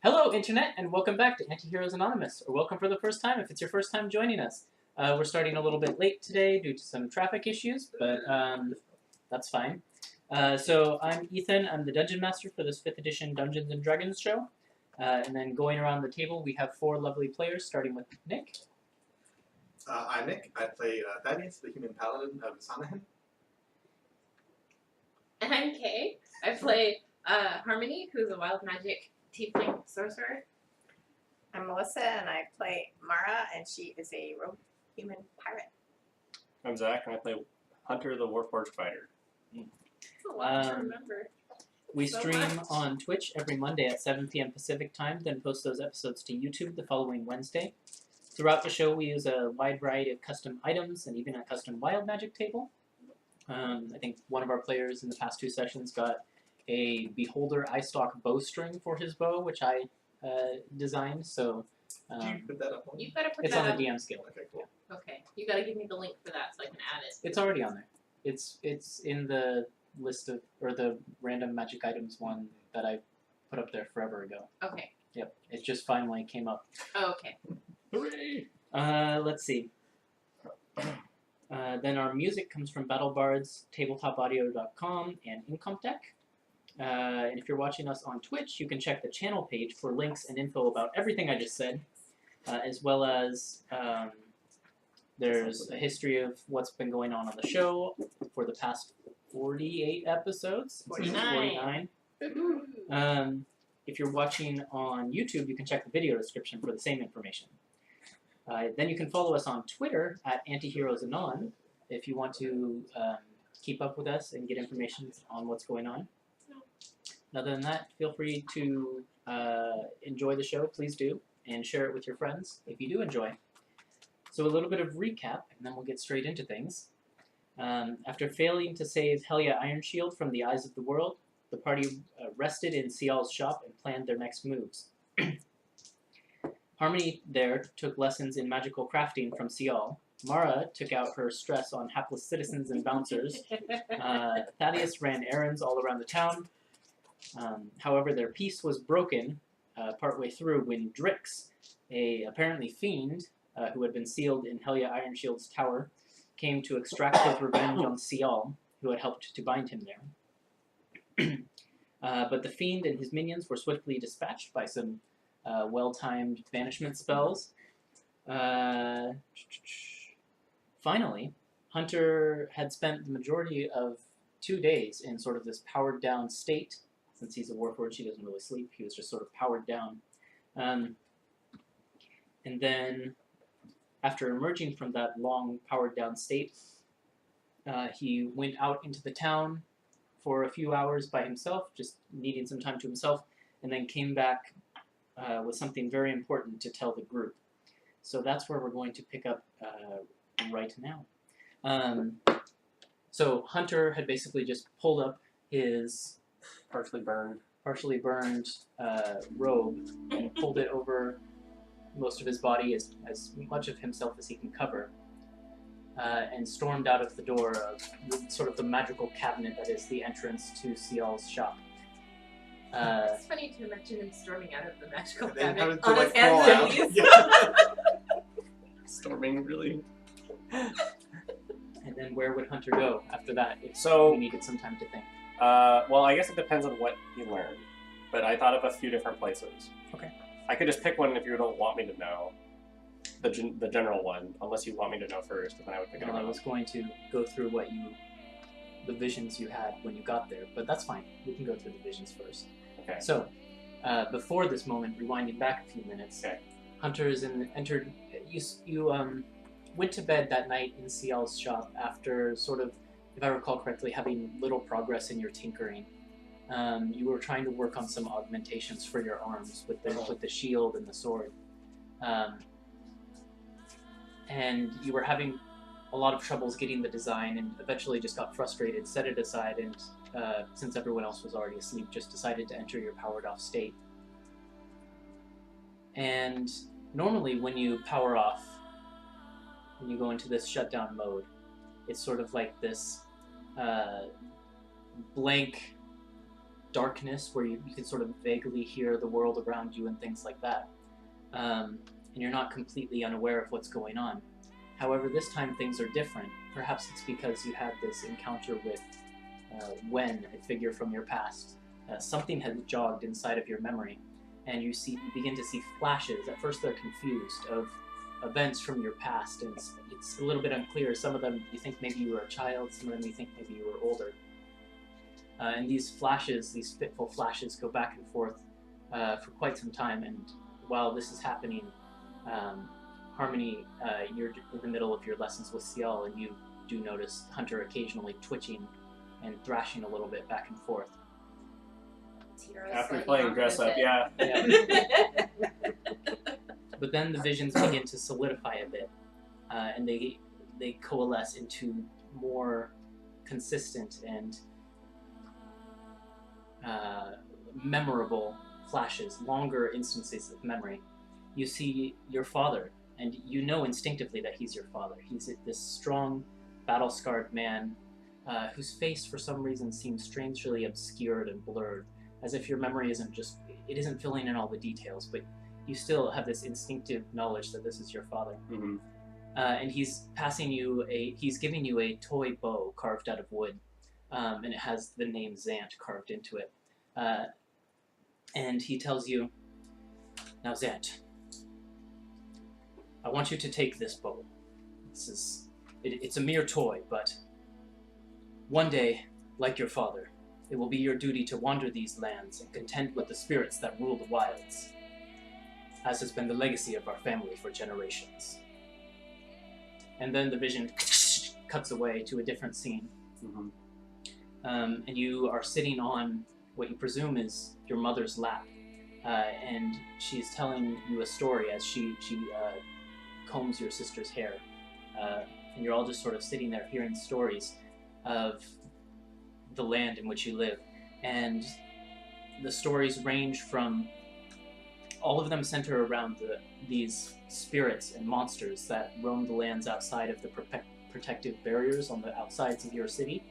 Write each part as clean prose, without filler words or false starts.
Hello, Internet, and welcome back to Antiheroes Anonymous, or welcome for the first time if it's your first time joining us. We're starting a little bit late today due to some traffic issues, but that's fine. So I'm Ethan. I'm the Dungeon Master for this 5th edition Dungeons & Dragons show. And then going around the table, we have 4 lovely players, starting with Nick. I'm Nick. I play Thaddeus, the human paladin of Sanahan. And I'm Kay. I play Harmony, who's a wild magic tiefling sorcerer. I'm Melissa, and I play Mara, and she is a rogue human pirate. I'm Zach, and I play Hunter, the Warforged Fighter. That's a lot to remember. We So stream much. on Twitch every Monday at 7 p.m. Pacific time, then post those episodes to YouTube the following Wednesday. Throughout the show, we use a wide variety of custom items and even a custom wild magic table. I think one of our players in the past 2 sessions got a Beholder Eyestock bowstring for his bow, which I designed. So Did you put that up on? You've got to put it's that on the up. DM scale. Okay, cool. Okay. You got to give me the link for that so I can add it. It's already on there. It's in the list of, or the random magic items one that I put up there forever ago. Okay. Yep, it just finally came up. Oh, okay. Hooray! Let's see. Then our music comes from BattleBards, TabletopAudio.com, and Incomptech. And if you're watching us on Twitch, you can check the channel page for links and info about everything I just said, as well as there's a history of what's been going on the show for the past 48 episodes. 49. 49. If you're watching on YouTube, you can check the video description for the same information. Then you can follow us on Twitter at AntiheroesAnon if you want to keep up with us and get information on what's going on. Other than that, feel free to enjoy the show, please do, and share it with your friends if you do enjoy. So a little bit of recap, and then we'll get straight into things. After failing to save Helia Ironshield from the eyes of the world, the party rested in Sial's shop and planned their next moves. Harmony there took lessons in magical crafting from Sial. Mara took out her stress on hapless citizens and bouncers. Thaddeus ran errands all around the town. However, their peace was broken partway through when Drix, a apparently fiend who had been sealed in Helia Ironshield's tower, came to extract his revenge on Sial, who had helped to bind him there. But the fiend and his minions were swiftly dispatched by some well-timed banishment spells. Finally, Hunter had spent the majority of 2 days in sort of this powered-down state. Since he's a warforged, he doesn't really sleep. He was just sort of powered down. And then, after emerging from that long powered-down state, he went out into the town for a few hours by himself, just needing some time to himself, and then came back with something very important to tell the group. So that's where we're going to pick up right now. So Hunter had basically just pulled up his Partially burned. robe and pulled it over most of his body, as much of himself as he can cover, and stormed out of the door of sort of the magical cabinet that is the entrance to Sial's shop. It's funny to imagine him storming out of the magical And then cabinet how on did his they, like, hands crawl and out? knees. Yeah. Storming, really. And then where would Hunter go after that if So- we needed some time to think? Well, I guess it depends on what he learned. But I thought of a few different places. Okay. I could just pick one if you don't want me to know. The general one, unless you want me to know first, and then I would pick Well, I another was one. going to go through the visions you had when you got there, but that's fine. We can go through the visions first. Okay. So, before this moment, rewinding back a few minutes, Okay. Hunter entered. You went to bed that night in Sial's shop after sort of, if I recall correctly, having little progress in your tinkering. You were trying to work on some augmentations for your arms with the shield and the sword, and you were having a lot of troubles getting the design, and eventually just got frustrated, set it aside, and since everyone else was already asleep, just decided to enter your powered off state. And normally when you power off, when you go into this shutdown mode, it's sort of like this blank darkness where you can sort of vaguely hear the world around you and things like that. And you're not completely unaware of what's going on. However, this time things are different. Perhaps it's because you had this encounter with Wen, a figure from your past. Something has jogged inside of your memory, and you begin to see flashes. At first they're confused of events from your past, and it's a little bit unclear. Some of them you think maybe you were a child, some of them you think maybe you were older. And these flashes, these fitful flashes, go back and forth for quite some time, and while this is happening, Harmony, you're in the middle of your lessons with Cial, and you do notice Hunter occasionally twitching and thrashing a little bit back and forth. Heroes After like playing on dress with up, it. yeah. But then the visions begin to solidify a bit, and they coalesce into more consistent and memorable flashes, longer instances of memory. You see your father, and you know instinctively that he's your father. He's this strong, battle-scarred man whose face for some reason seems strangely obscured and blurred, as if your memory isn't filling in all the details, but you still have this instinctive knowledge that this is your father. Mm-hmm. And he's giving you a toy bow carved out of wood, and it has the name Zant carved into it. And he tells you, "Now Zant, I want you to take this bow. It's a mere toy, but one day, like your father, it will be your duty to wander these lands and contend with the spirits that rule the wilds, as has been the legacy of our family for generations." And then the vision cuts away to a different scene. Mm-hmm. And you are sitting on what you presume is your mother's lap. And she's telling you a story as she combs your sister's hair. And you're all just sort of sitting there hearing stories of the land in which you live. And the stories range from, all of them center around these spirits and monsters that roam the lands outside of the protective barriers on the outsides of your city,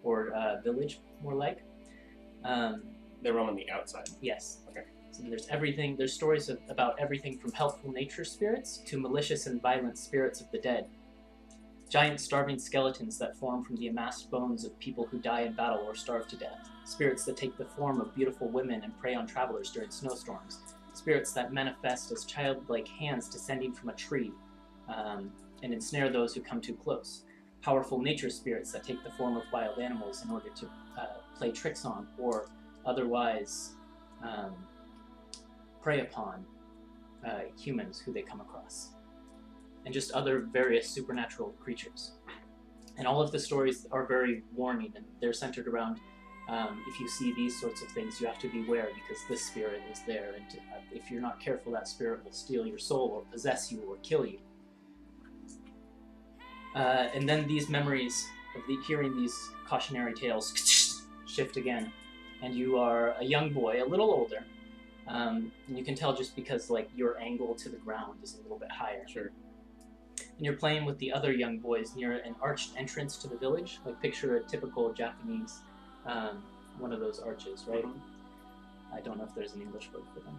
or village, more like. They roam on the outside. Yes. Okay. So there's everything. There's stories about everything from helpful nature spirits to malicious and violent spirits of the dead. Giant starving skeletons that form from the amassed bones of people who die in battle or starve to death. Spirits that take the form of beautiful women and prey on travelers during snowstorms. Spirits that manifest as childlike hands descending from a tree and ensnare those who come too close. Powerful nature spirits that take the form of wild animals in order to play tricks on or otherwise prey upon humans who they come across. And just other various supernatural creatures. And all of the stories are very warning, and they're centered around if you see these sorts of things, you have to beware because this spirit is there, and if you're not careful, that spirit will steal your soul or possess you or kill you. And then these memories of hearing these cautionary tales shift again, and you are a young boy, a little older, and you can tell just because your angle to the ground is a little bit higher. Sure. And you're playing with the other young boys near an arched entrance to the village. Picture a typical Japanese, one of those arches, right? Mm-hmm. I don't know if there's an English word for them,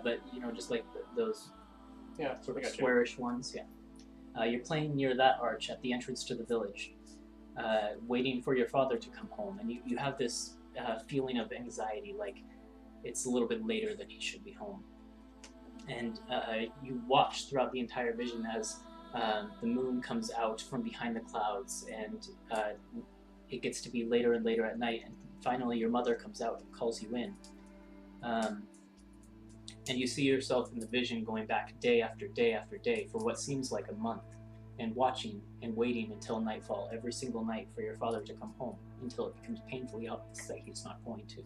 but just those sort of squarish ones. Yeah. You're playing near that arch at the entrance to the village, waiting for your father to come home, and you have this feeling of anxiety, like it's a little bit later than he should be home. And you watch throughout the entire vision as the moon comes out from behind the clouds, and it gets to be later and later at night, and finally your mother comes out and calls you in. And you see yourself in the vision going back day after day after day for what seems like a month, and watching and waiting until nightfall every single night for your father to come home, until it becomes painfully obvious that he's not going to.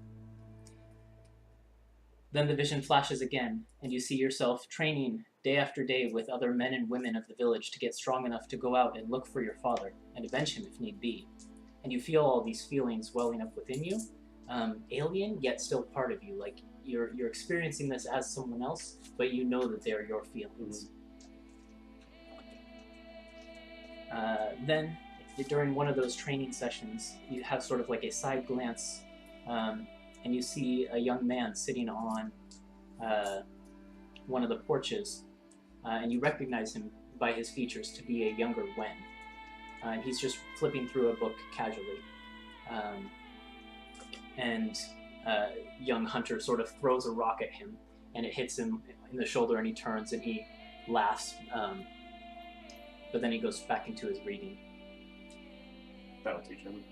Then the vision flashes again, and you see yourself training day after day with other men and women of the village to get strong enough to go out and look for your father, and avenge him if need be. And you feel all these feelings welling up within you, alien, yet still part of you. Like, you're experiencing this as someone else, but you know that they're your feelings. Then, during one of those training sessions, you have sort of like a side glance and you see a young man sitting on one of the porches, and you recognize him by his features to be a younger Wen. And he's just flipping through a book casually. And young Hunter sort of throws a rock at him, and it hits him in the shoulder, and he turns and he laughs, but then he goes back into his reading. That'll teach him.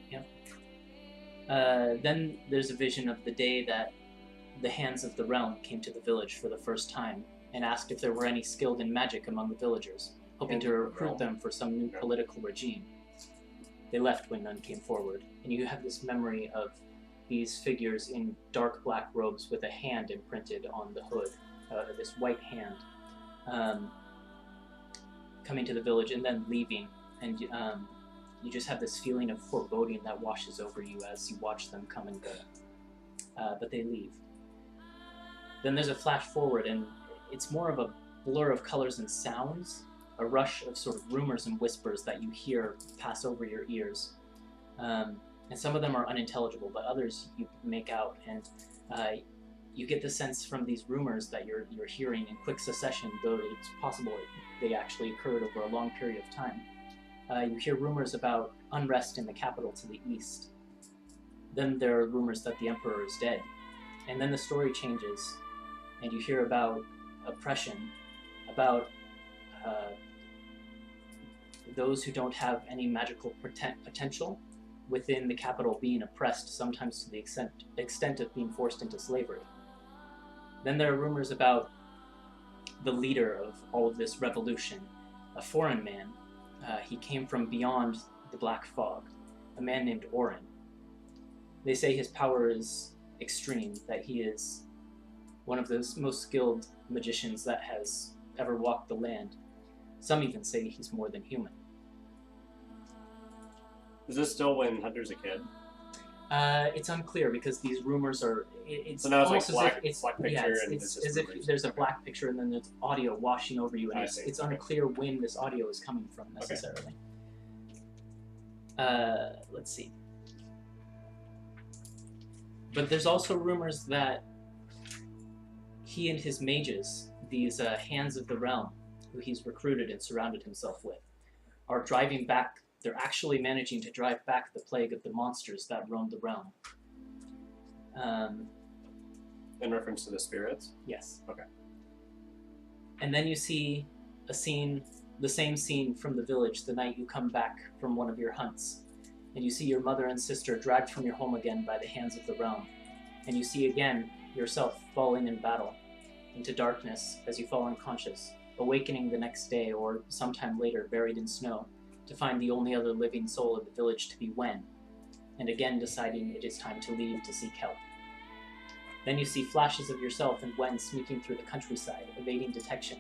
Then there's a vision of the day that the Hands of the Realm came to the village for the first time and asked if there were any skilled in magic among the villagers, hoping to recruit them for some new political regime. They left when none came forward, and you have this memory of these figures in dark black robes with a hand imprinted on the hood, this white hand, coming to the village and then leaving, and you just have this feeling of foreboding that washes over you as you watch them come and go. But they leave. Then there's a flash forward, and it's more of a blur of colors and sounds, a rush of sort of rumors and whispers that you hear pass over your ears. And some of them are unintelligible, but others you make out, and you get the sense from these rumors that you're hearing in quick succession, though it's possible they actually occurred over a long period of time. You hear rumors about unrest in the capital to the east. Then there are rumors that the emperor is dead. And then the story changes, and you hear about oppression, about those who don't have any magical potential within the capital being oppressed, sometimes to the extent of being forced into slavery. Then there are rumors about the leader of all of this revolution, a foreign man. He came from beyond the black fog, a man named Orin. They say his power is extreme, that he is one of the most skilled magicians that has ever walked the land. Some even say he's more than human. Is this still when Hunter's a kid? It's unclear because these rumors are. It's So now it's like almost black- as if it's black yeah, picture it's, and it's it's just as if rumors. there's a Okay. black picture and then there's audio washing over you, and I it's see. it's Okay. unclear when this audio is coming from necessarily. Let's see. But there's also rumors that he and his mages, these Hands of the Realm, who he's recruited and surrounded himself with, are driving back. They're actually managing to drive back the plague of the monsters that roam the realm. In reference to the spirits? Yes. Okay. And then you see a scene, the same scene from the village the night you come back from one of your hunts. And you see your mother and sister dragged from your home again by the Hands of the Realm. And you see again yourself falling in battle into darkness as you fall unconscious, awakening the next day or sometime later buried in snow to find the only other living soul of the village to be Wen, and again deciding it is time to leave to seek help. Then you see flashes of yourself and Wen sneaking through the countryside, evading detection.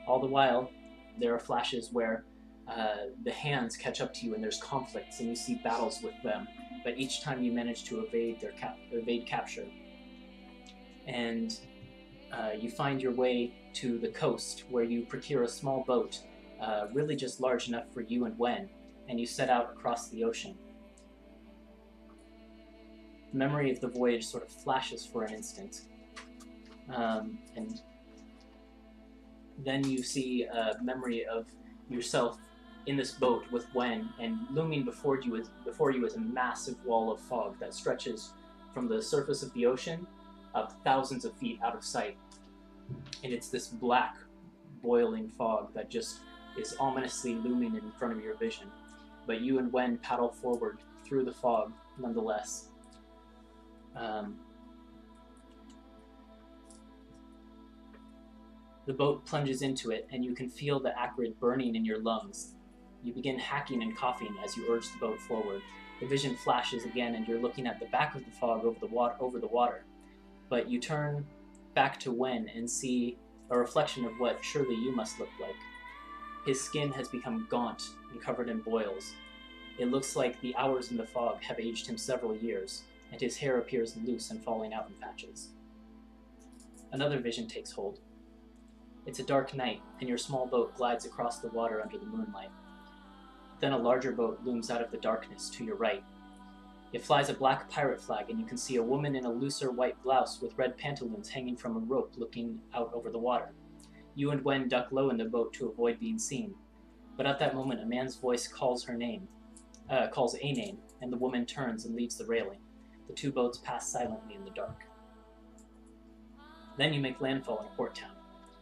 All the while, there are flashes where the Hands catch up to you and there's conflicts and you see battles with them, but each time you manage to evade capture. And you find your way to the coast where you procure a small boat, really just large enough for you and Wen, and you set out across the ocean. The memory of the voyage sort of flashes for an instant, and then you see a memory of yourself in this boat with Wen, and looming before you is a massive wall of fog that stretches from the surface of the ocean up thousands of feet out of sight. And it's this black, boiling fog that just is ominously looming in front of your vision. But you and Wen paddle forward through the fog nonetheless. The boat plunges into it, and you can feel the acrid burning in your lungs. You begin hacking and coughing as you urge the boat forward. The vision flashes again, and you're looking at the back of the fog over the water. But you turn back to Wen and see a reflection of what surely you must look like. His skin has become gaunt and covered in boils. It looks like the hours in the fog have aged him several years, and his hair appears loose and falling out in patches. Another vision takes hold. It's a dark night, and your small boat glides across the water under the moonlight. Then a larger boat looms out of the darkness to your right. It flies a black pirate flag, and you can see a woman in a looser white blouse with red pantaloons hanging from a rope looking out over the water. You and Gwen duck low in the boat to avoid being seen. But at that moment, a man's voice calls a name, and the woman turns and leaves the railing. The two boats pass silently in the dark. Then you make landfall in Port Town.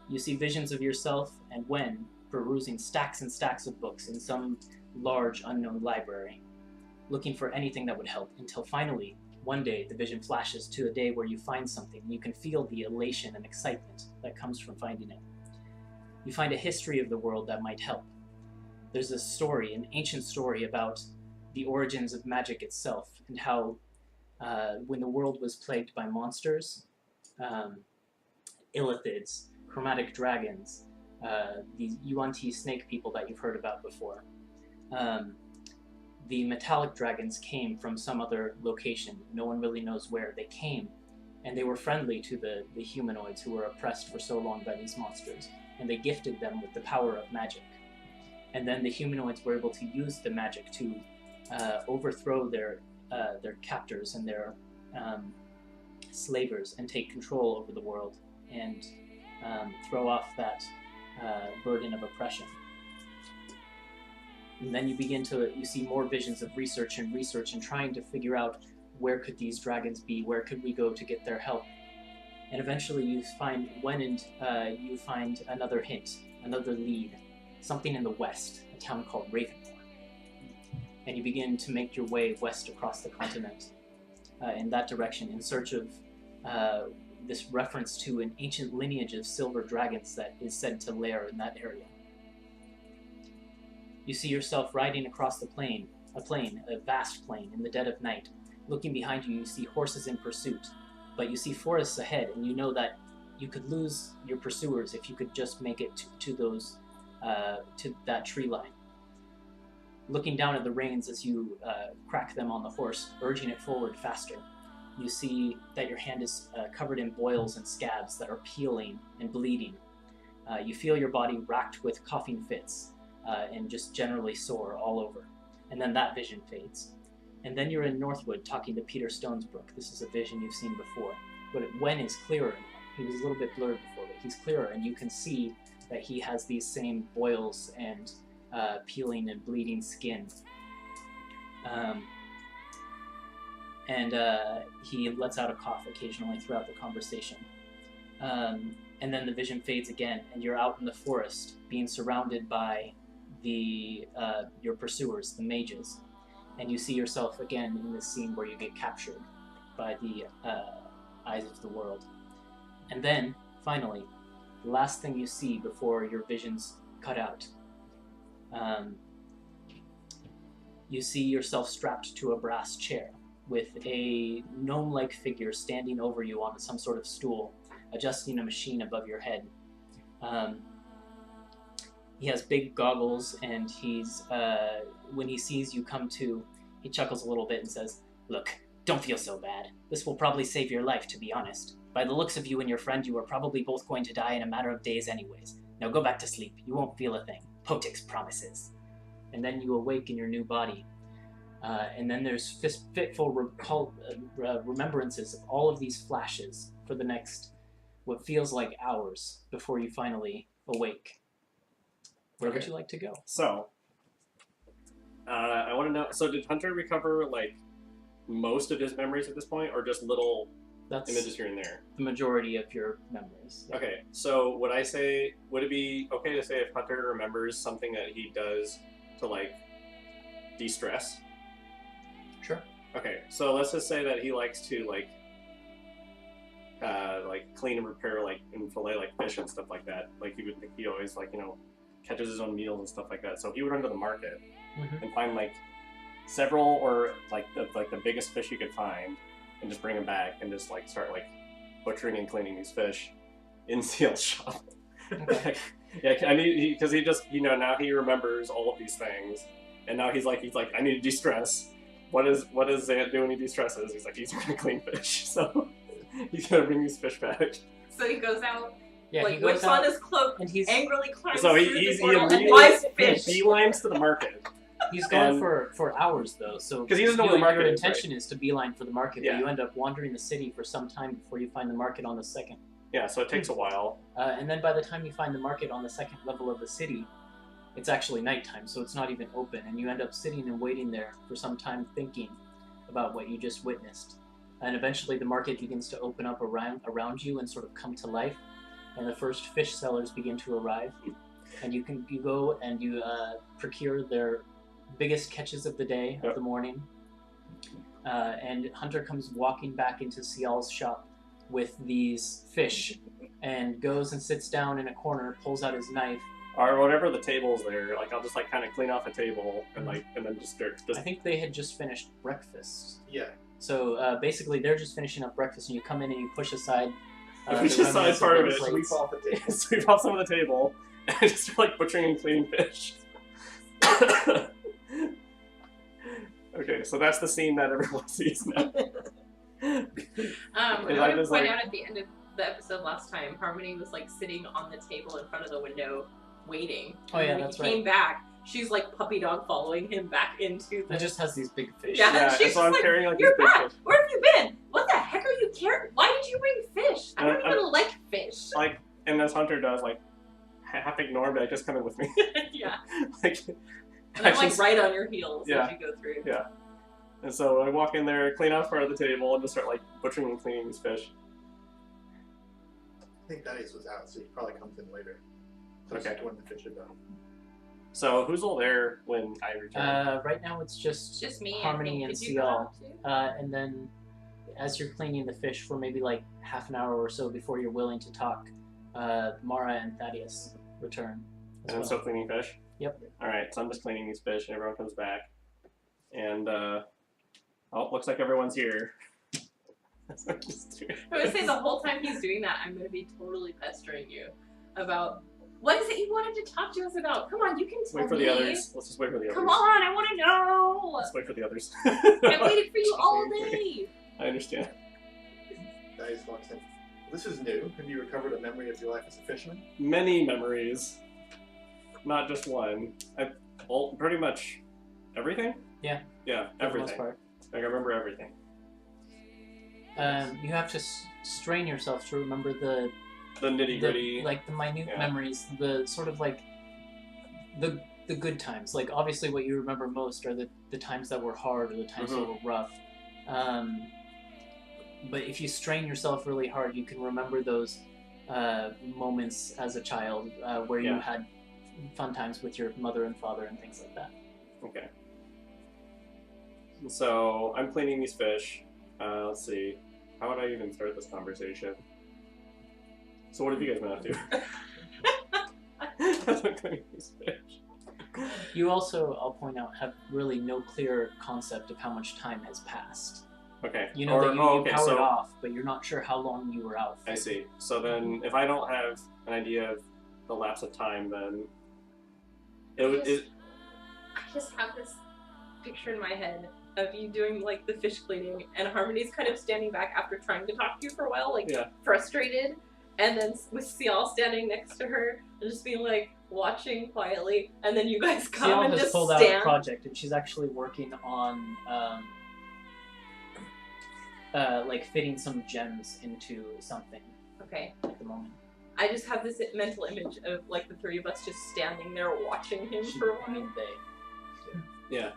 You see visions of yourself and Gwen perusing stacks and stacks of books in some large unknown library, looking for anything that would help, until finally, one day, the vision flashes to a day where you find something, and you can feel the elation and excitement that comes from finding it. You find a history of the world that might help. There's a story, an ancient story about the origins of magic itself, and how when the world was plagued by monsters, illithids, chromatic dragons, these Yuan-Ti snake people that you've heard about before, the metallic dragons came from some other location. No one really knows where. They came, and they were friendly to the humanoids who were oppressed for so long by these monsters, and they gifted them with the power of magic. And then the humanoids were able to use the magic to overthrow their captors and their slavers and take control over the world and throw off that burden of oppression. And then you see more visions of research and trying to figure out where could these dragons be, where could we go to get their help. And eventually you find you find another hint, another lead, something in the west, a town called Ravenmore. And you begin to make your way west across the continent in that direction in search of this reference to an ancient lineage of silver dragons that is said to lair in that area. You see yourself riding across a vast plain, in the dead of night. Looking behind you, you see horses in pursuit, but you see forests ahead, and you know that you could lose your pursuers if you could just make it to that tree line. Looking down at the reins as you crack them on the horse, urging it forward faster, you see that your hand is covered in boils and scabs that are peeling and bleeding. You feel your body racked with coughing fits, and just generally sore all over. And then that vision fades. And then you're in Northwood talking to Peter Stonesbrook. This is a vision you've seen before. But Wen is clearer. He was a little bit blurred before, but he's clearer, and you can see that he has these same boils and peeling and bleeding skin. He lets out a cough occasionally throughout the conversation. And then the vision fades again, and you're out in the forest, being surrounded by your pursuers, the mages, and you see yourself again in this scene where you get captured by the eyes of the world. And then, finally, the last thing you see before your visions cut out, you see yourself strapped to a brass chair with a gnome-like figure standing over you on some sort of stool, adjusting a machine above your head. He has big goggles, and when he sees you come to, he chuckles a little bit and says, "Look, don't feel so bad. This will probably save your life, to be honest. By the looks of you and your friend, you are probably both going to die in a matter of days anyways. Now go back to sleep. You won't feel a thing. Potix promises." And then you awake in your new body. And then there's fitful remembrances of all of these flashes for the next, what feels like hours, before you finally awake. Where would you like to go? So, I want to know, so did Hunter recover, most of his memories at this point, or just little images here and there? The majority of your memories. Yeah. Okay, so would it be okay to say if Hunter remembers something that he does to, de-stress? Sure. Okay, so let's just say that he likes to, clean and repair, and fillet, fish and stuff like that. He always, catches his own meals and stuff like that. So he would run to the market and find several, or the biggest fish he could find, and just bring them back and just start butchering and cleaning these fish in Seal's shop. Okay. Yeah, I mean, because he just now he remembers all of these things, and now he's like I need to de-stress. What does Zant do when he de-stresses? He's gonna clean fish, so he's gonna bring these fish back. So he goes out. Yeah, he whips goes out on his cloak, and he's angrily climbs So through he the portal and immediately buys fish. beelines to the market, He's gone And- for hours though, so 'Cause he doesn't know where the market your is, intention is to beeline for the market, Yeah. but you end up wandering the city for some time before you find the market on the second. Yeah, so it takes a while. And then by the time you find the market on the second level of the city, it's actually nighttime, so it's not even open, and you end up sitting and waiting there for some time thinking about what you just witnessed. And eventually the market begins to open up around you and sort of come to life, and the first fish sellers begin to arrive. And you go and you procure their biggest catches of the day, of the morning. And Hunter comes walking back into Sial's shop with these fish, and goes and sits down in a corner, pulls out his knife. Or whatever the table's there, like I'll just like kind of clean off a table and then just start. I think they had just finished breakfast. Yeah. So basically, they're just finishing up breakfast, and you come in and you push aside. Push the aside remnants part their of it. plates. Sweep off the table. sweep off some of the table and just start like butchering and cleaning fish. Okay, so that's the scene that everyone sees now. I I want to just, point like- out at the end of the episode last time, Harmony was like sitting on the table in front of the window waiting. Oh, And yeah, when that's he came back, she's like puppy dog following him back into the. It just has these big fish. Yeah. Yeah, she's so I'm just like, carrying like You're these big back. fish. Where have you been? What the heck are you carrying? Why did you bring fish? I don't even like fish. Like, and as Hunter does, like half ignore, but like, just come in with me. Yeah. Like, And I'm like just- right on your heels Yeah. as you go through. Yeah. And so I walk in there, clean off part of the table, and just start like butchering and cleaning these fish. I think Thaddeus was out, so he probably comes in later. Closer Okay. to when the fish are done. So who's all there when I return? Right now it's It's just me. Harmony I and think. Did you go Cial. out too? And then as you're cleaning the fish for maybe like half an hour or so before you're willing to talk, Mara and Thaddeus return. as And I'm well. still cleaning fish? Yep. Alright, so I'm just cleaning these fish and everyone comes back. And, looks like everyone's here. That's what I'm just doing. I would say the whole time he's doing that, I'm going to be totally pestering you about what is it you wanted to talk to us about? Come on, you can tell Wait for me. the others. Let's just wait for the others. Come on, I want to know. Let's wait for the others. I waited for you all day. I understand. Thaddeus walks in. This is new. Have you recovered a memory of your life as a fisherman? Many memories. Not just one. Well, pretty much everything? Yeah. Yeah, For the most everything. part. Like, I remember everything. You have to strain yourself to remember the The nitty-gritty. like the minute Yeah. memories, the sort of like the good times. Like obviously what you remember most are the times that were hard or the times that were rough. But if you strain yourself really hard, you can remember those moments as a child where you Yeah. had fun times with your mother and father and things like that. Okay. So, I'm cleaning these fish. Let's see. How would I even start this conversation? So what have you guys been up to? As I'm cleaning these fish. You also, I'll point out, have really no clear concept of how much time has passed. Okay. You know that you okay, powered so off, but you're not sure how long you were out. I see. So then, if I don't have an idea of the lapse of time, then it would. I just have this picture in my head of you doing like the fish cleaning, and Harmony's kind of standing back after trying to talk to you for a while, like Yeah. frustrated, and then with Cial standing next to her and just being like watching quietly, and then you guys come Cial and has just pulled out a stand. project, and she's actually working on like fitting some gems into something Okay, at the moment. I just have this mental image of like the three of us just standing there watching him She, for a I while mean, they. Yeah.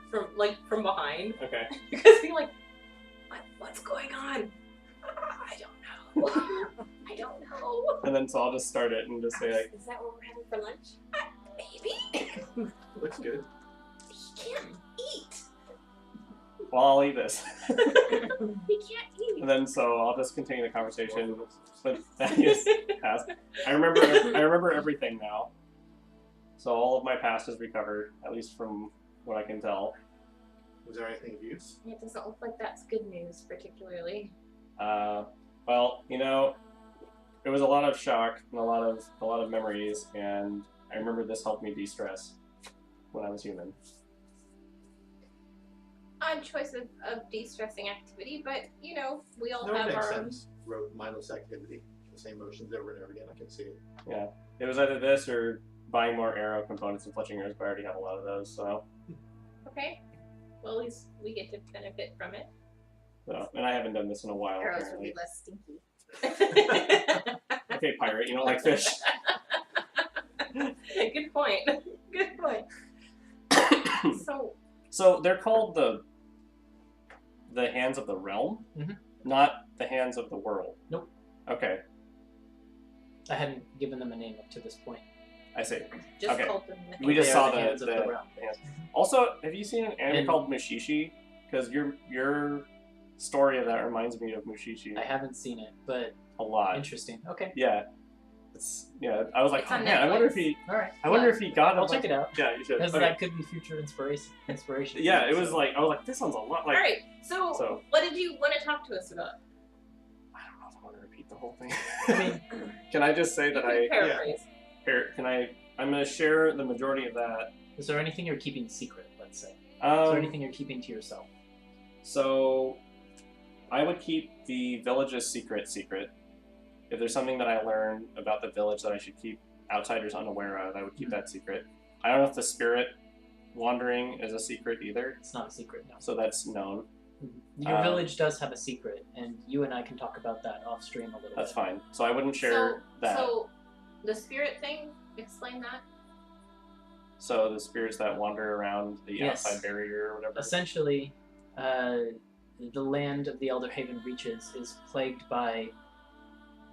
from behind. Okay. You guys being like, what's going on? I don't know. I don't know. And then so I'll just start it and just say like, Is that what we're having for lunch? Maybe. Looks good. He can't eat. well, I'll eat this. He can't eat. And then so I'll just continue the conversation with Thaddeus past. I remember everything now. So all of my past is recovered, at least from what I can tell. Was there anything of use? It doesn't look like that's good news, particularly. Well, you know, it was a lot of shock and a lot of memories, and I remember this helped me de-stress when I was human. Odd choice of de-stressing activity, but you know, we all No, it have makes our sense. Wrote mindless activity. The same motions over and over again. I can see it. Yeah, it was either this or buying more arrow components and fletching arrows, but I already have a lot of those, so. own. Okay. Well, at least we get to benefit from it. So, and I haven't done this in a while. Arrows would be Apparently. less stinky. Okay, pirate, you don't like fish. Good point. Good point. So, So they're called the Hands of the Realm, not the Hands of the World. Nope. Okay, I hadn't given them a name up to this point. I see. just Okay. called them the We just They saw are the the Hands of the Realm. hands. Also, have you seen an anime And- called Mushishi? Because your story of that reminds me of Mushishi I haven't seen it, but a lot. interesting. Okay. Yeah. I was like, It's oh on man, I wonder if Netflix. he All right. I wonder if he got I'll check it out. Yeah, you should. Because Okay. that could be future inspiration. Yeah, it was like I was like, this sounds a lot like all right. So, so what did you want to talk to us about? I don't know if I want to repeat the whole thing. I mean, Can I just say You that can paraphrase. I'm gonna share the majority of that. is there anything you're keeping secret? Let's say. Is there Um, anything you're keeping to yourself? so I would keep the village's secret. If there's something that I learned about the village that I should keep outsiders unaware of, I would keep that secret. I don't know if the spirit wandering is a secret either, It's not a secret, no. so that's known. Your village does have a secret, and you and I can talk about that off stream a little That's bit. fine. So I wouldn't share that. So, the spirit thing. Explain that. So the spirits that wander around the Yes. outside barrier or whatever. Essentially, the land of the Elderhaven Reaches is plagued by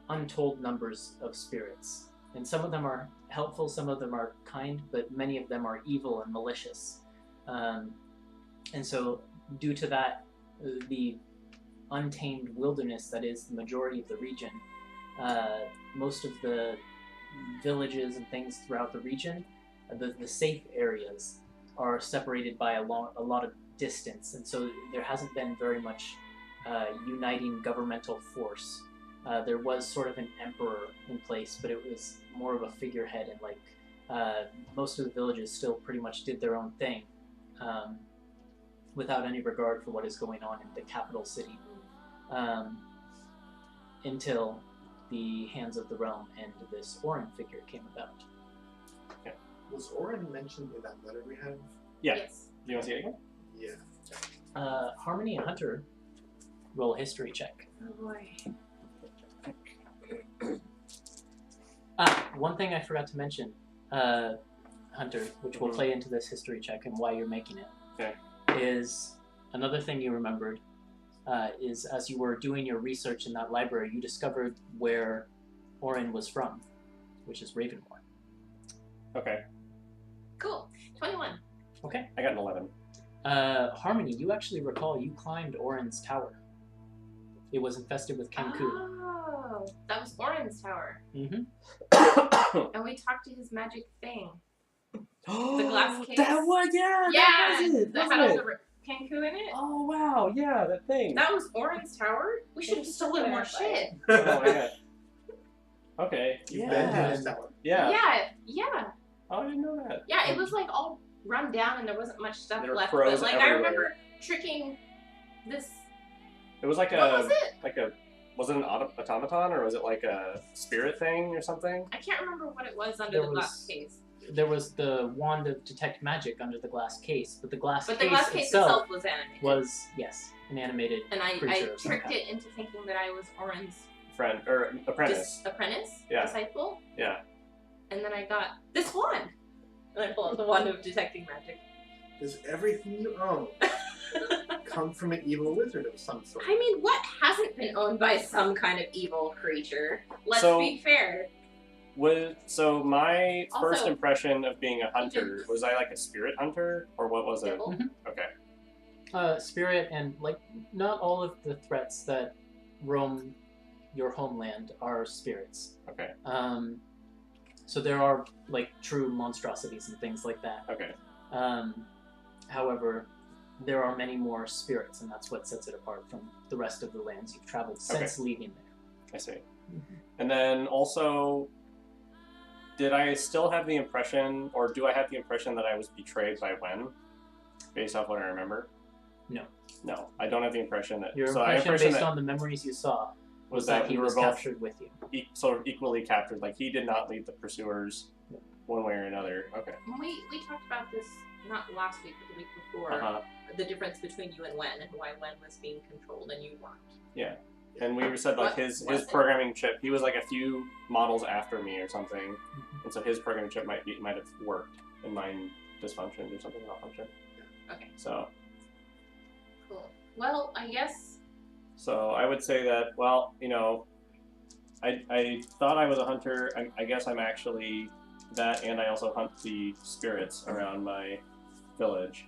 untold numbers of spirits. And some of them are helpful, some of them are kind, but many of them are evil and malicious. And so, due to that, the untamed wilderness that is the majority of the region, most of the villages and things throughout the region, the safe areas, are separated by a lot of distance, and so there hasn't been very much uniting governmental force. There was sort of an emperor in place, but it was more of a figurehead, and most of the villages still pretty much did their own thing, without any regard for what is going on in the capital city, until the Hands of the Realm and this Orin figure came about. Was Orin mentioned in that letter we have? Yeah. Yes. Do you want to see it again? Yeah. Harmony and Hunter, roll a history check. Oh boy. One thing I forgot to mention, Hunter, which will play into this history check and why you're making it, Okay. is another thing you remembered, is as you were doing your research in that library, you discovered where Orin was from, which is Ravenmoor. Okay. Cool. 21. Okay. I got an 11. Harmony, you actually recall you climbed Orin's tower. It was infested with Kenku. Oh, that was Orin's tower. Mm-hmm. And we talked to his magic thing. The glass case. That one, yeah. Yeah, That was it. that Wasn't had all it? the Kenku in it. Oh wow, yeah, that thing. That was Orin's tower? We should have stolen more shit. Oh my god. Okay. You've Yeah. been to his tower. Yeah. Yeah. Oh, I didn't know that. Yeah, it was like all run down and there wasn't much stuff There were left. crows But like everywhere. I remember tricking this. It was like What was it? Was it an automaton or was it like a spirit thing or something? I can't remember what it was under There the glass was- case. There was the wand of detect magic under the glass case, but the glass But case the glass case itself was animated. was, yes, an animated and I creature of some tricked kind. it into thinking that I was Orin's Friend or apprentice. apprentice, Yeah. disciple, Yeah. and then I got this wand. And I pull out the wand of detecting magic. Does everything you own come from an evil wizard of some sort? I mean, what hasn't been owned by some kind of evil creature? Let's So- be fair. So my first Also- impression of being a hunter, was I like a spirit hunter or what was it? Devil. Okay. Spirit and, like, not all of the threats that roam your homeland are spirits. Okay. So there are, like, true monstrosities and things like that. Okay. However, there are many more spirits, and that's what sets it apart from the rest of the lands you've traveled since leaving there. I see. And then also, did I still have the impression, or do I have the impression that I was betrayed by Wen, based off what I remember? No. No, I don't have the impression that. Your so I impression, based that on the memories you saw, was that that he we were was both captured with you. sort of equally captured. Like he did not lead the pursuers one way or another. Okay. We talked about this not last week, but the week before, the difference between you and Wen, and why Wen was being controlled and you weren't. Yeah. And we said like his programming chip, he was like a few models after me or something, and so his programming chip might have worked, and mine dysfunctioned or something malfunctioned. Okay. So. Cool. Well, I guess. So I would say that, well, you know, I thought I was a hunter. I guess I'm actually that, and I also hunt the spirits around my village.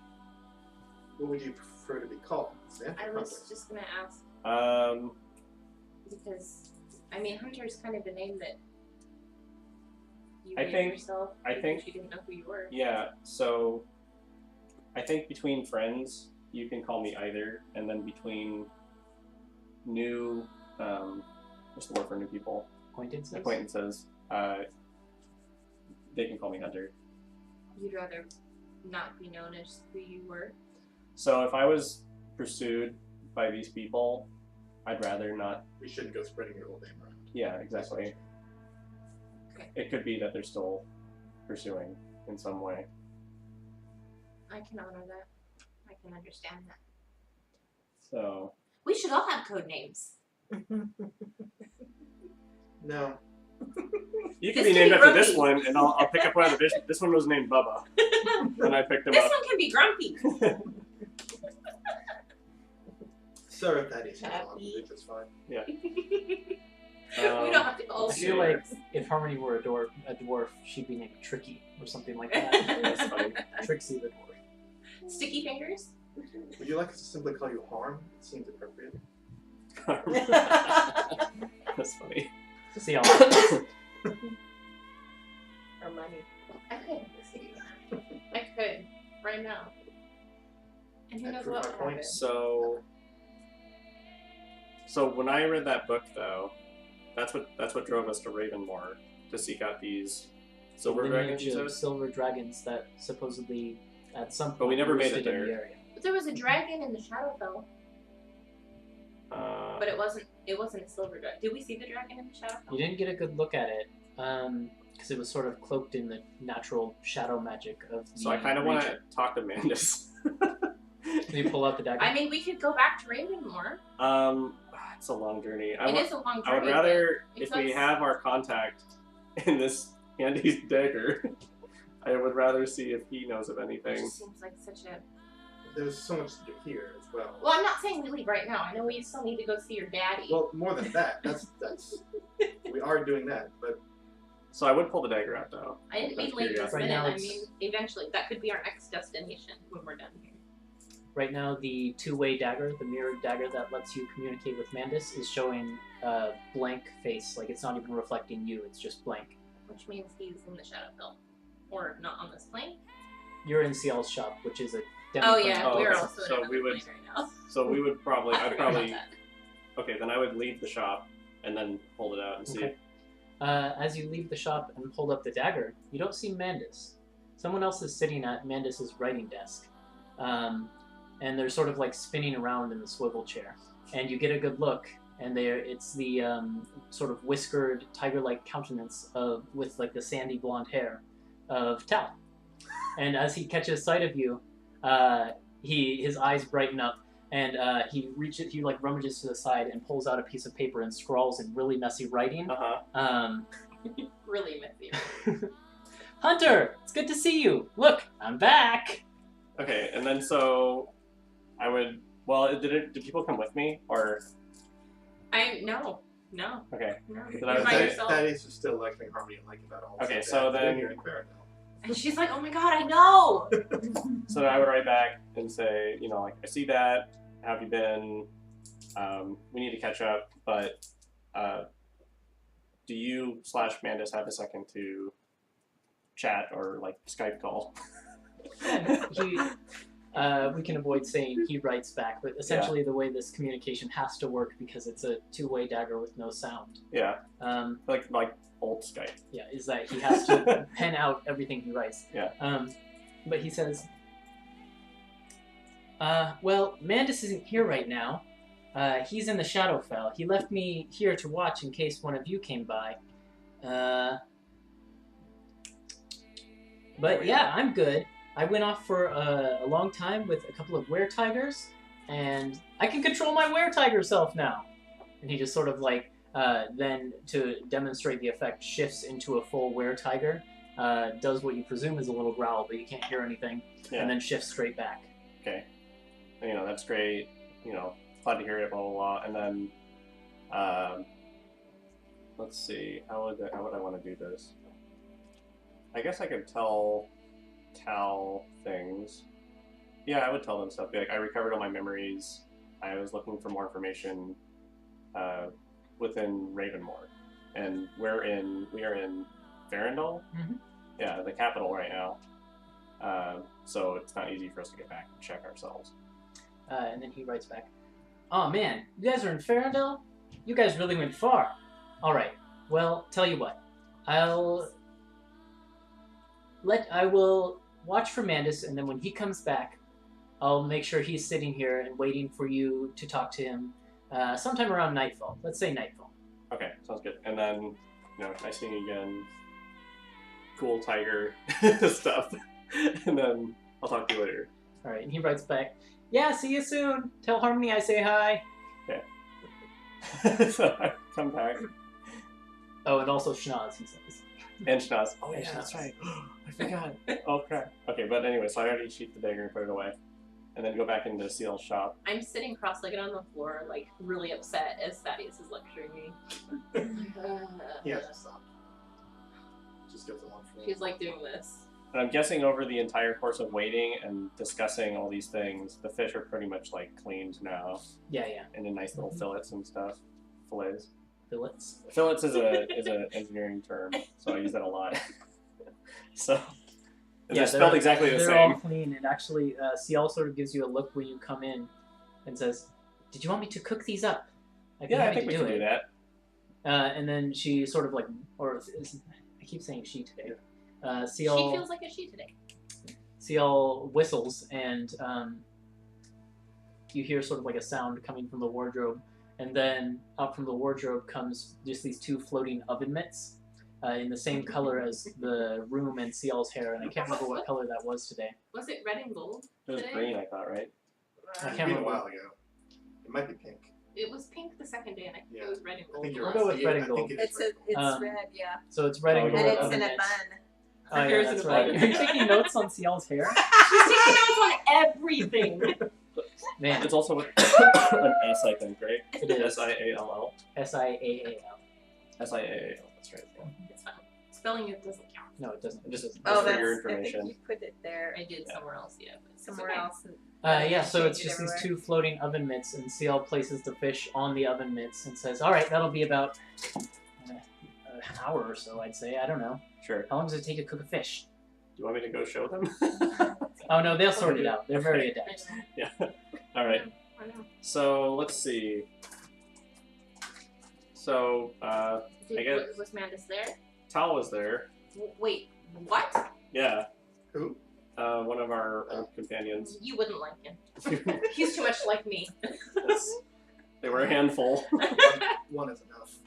What would you prefer to be called? I was just gonna ask. Because, I mean, Hunter is kind of a name that you gave yourself. I think you didn't know who you were. Yeah, so I think between friends, you can call me either, and then between new, what's the word for new people? Acquaintances, they can call me Hunter. You'd rather not be known as who you were? So if I was pursued by these people, I'd rather not. We shouldn't go spreading your old name around. Yeah, exactly. Okay. It could be that they're still pursuing in some way. I can honor that. I can understand that. So. We should all have code names. No. You can be named after this one, and I'll pick up one of the vision. This one was named Bubba, and I picked him up. This one can be Grumpy. Sir Thaddeus, that's fine. Yeah. We don't have to all. I feel like if Harmony were a dwarf, she'd be named Tricky or something like that. That's funny. Trixie the dwarf. Sticky Fingers? Would you like us to simply call you Harm? It seems appropriate. That's funny. See y'all. Or money. I could. I could. Right now. And who knows what will happen. So when I read that book, though, that's what drove us to Ravenmoor to seek out these silver dragons. Silver dragons that supposedly at some point. But we never made it roosted in there. the area. But there was a dragon in the Shadowfell. But it wasn't a silver dragon. Did we see the dragon in the Shadowfell? You didn't get a good look at it, because it was sort of cloaked in the natural shadow magic of the So I kind of want to talk to Mandus. Can you pull out the dagger? I mean, we could go back to Ravenmoor. It's a long journey. It is a long journey. I would rather, if we have our contact in this Andy's dagger, I would rather see if he knows of It anything. just seems like such a... There's so much to do here as well. Well, I'm not saying we leave right now. I know we still need to go see your daddy. Well, more than that. That's we are doing that, but So I would pull the dagger out, though. I didn't mean late this Right minute. now I it's- mean, eventually. That could be our next destination when we're done here. Right now, the two-way dagger, the mirrored dagger that lets you communicate with Mandus, is showing a blank face. Like, it's not even reflecting you, it's just blank. Which means he's in the Shadowfell. Or not on this plane. You're in Ciel's shop, which is a demo Oh plane. yeah, Oh, we're okay. also So in we another would- plane right now. So we would probably, I I'd forgot probably, about that. okay, then I would leave the shop and then hold it out and see. Okay. As you leave the shop and hold up the dagger, you don't see Mandus. Someone else is sitting at Mandus's writing desk. And they're sort of like spinning around in the swivel chair. And you get a good look, and it's the sort of whiskered, tiger-like countenance with like the sandy blonde hair of Tal. And as he catches sight of you, his eyes brighten up, and he like rummages to the side and pulls out a piece of paper and scrawls in really messy writing. Really messy. Hunter, it's good to see you. Look, I'm back. Okay, and then so I would. Well, did people come with me or? No. Okay. No. Then I You're would by say- yourself. Thadius is still lecturing Harmony and like about all. Okay, this so stuff. then- You're in Baradel. And she's like, oh my god, I know! So I would write back and say, like, I see that. How have you been? We need to catch up, but do you / Mandus have a second to chat or like Skype call? We can avoid saying he writes back, but essentially the way this communication has to work, because it's a two-way dagger with no sound. Yeah. Like old Skype. Yeah, is that he has to pen out everything he writes. Yeah. But he says, well, Mandus isn't here right now. He's in the Shadowfell. He left me here to watch in case one of you came by. But yeah, I'm good. I went off for a long time with a couple of were-tigers, and I can control my were-tiger self now. And he just sort of like, then to demonstrate the effect, shifts into a full were-tiger, does what you presume is a little growl, but you can't hear anything, and then shifts straight back. Okay. You know, that's great. You know, glad to hear it, blah, blah, blah. And then, let's see, how would I want to do this? I guess I could tell Tal things. Yeah, I would tell them stuff. Like, I recovered all my memories. I was looking for more information within Ravenmore, and we are in Farandal. Mm-hmm. Yeah, the capital right now. So it's not easy for us to get back and check ourselves. And then he writes back, "Oh man, you guys are in Farandal? You guys really went far. All right. Well, tell you what, I will watch for Mandus, and then when he comes back, I'll make sure he's sitting here and waiting for you to talk to him sometime around nightfall. Let's say nightfall." Okay, sounds good. And then, you know, nice seeing you again. Cool tiger stuff. And then I'll talk to you later. All right, and he writes back, "Yeah, see you soon. Tell Harmony I say hi." Okay. So I come back. Oh, and also Schnoz, he says. And Schnoz. Oh, And yeah, Schnoz. that's right. I forgot. Oh, crap. Okay, but anyway, so I already sheathed the dagger and put it away. And then go back into Seal's shop. I'm sitting cross-legged on the floor, like, really upset as Thaddeus is lecturing me. He has to stop. Just gives him one for She's, like, doing this. And I'm guessing over the entire course of waiting and discussing all these things, the fish are pretty much, like, cleaned now. Yeah, yeah. And in nice little fillets and stuff. Fillets. Fillets. Fillets is an engineering term, so I use that a lot. So they're spelled exactly the they're same. all clean, and actually, Ciel sort of gives you a look when you come in, and says, "Did you want me to cook these up? I'd be Yeah, I happy think to we can do that. And then she sort of like, I keep saying she today. She Ciel feels like a she today. Ciel whistles, and you hear sort of like a sound coming from the wardrobe. And then out from the wardrobe comes just these two floating oven mitts in the same color as the room and Ciel's hair. And I can't remember what color that was today. Was it red and gold It was today? green, I thought, right? I It's can't been a remember. while ago. It might be pink. It was pink the second day, and I think it was red and I gold. think the you're We'll right. go with Yeah, red and I think gold. it is red. It's red, yeah. So it's red and Oh, gold And yeah. it's oven in a mitts. bun. Oh, yeah, Hair's in that's a right. bun. Are you taking notes on Ciel's hair? She's taking notes on everything. Man, It's also an S, I think, right? It is. S-I-A-L-L. S-I-A-A-L. S-I-A-A-L, that's right. Yeah. It's fine. Spelling it doesn't count. No, it doesn't. It just Oh, for that's, your I think information. you put it there I did Yeah. somewhere else, yeah. But it's somewhere okay. else. Yeah, so it's Change it just these everywhere. two floating oven mitts, and Ciel places the fish on the oven mitts and says, "All right, that'll be about an hour or so, I'd say. I don't know. Sure. How long does it take to cook a fish?" Do you want me to go show them? Oh, no, they'll sort it out. They're very adept. Yeah. All right. I know. So let's see. So Was Mandus there? Tal was there. Wait, what? Yeah. Who? One of our old companions. You wouldn't like him. He's too much like me. They were a handful. One is enough.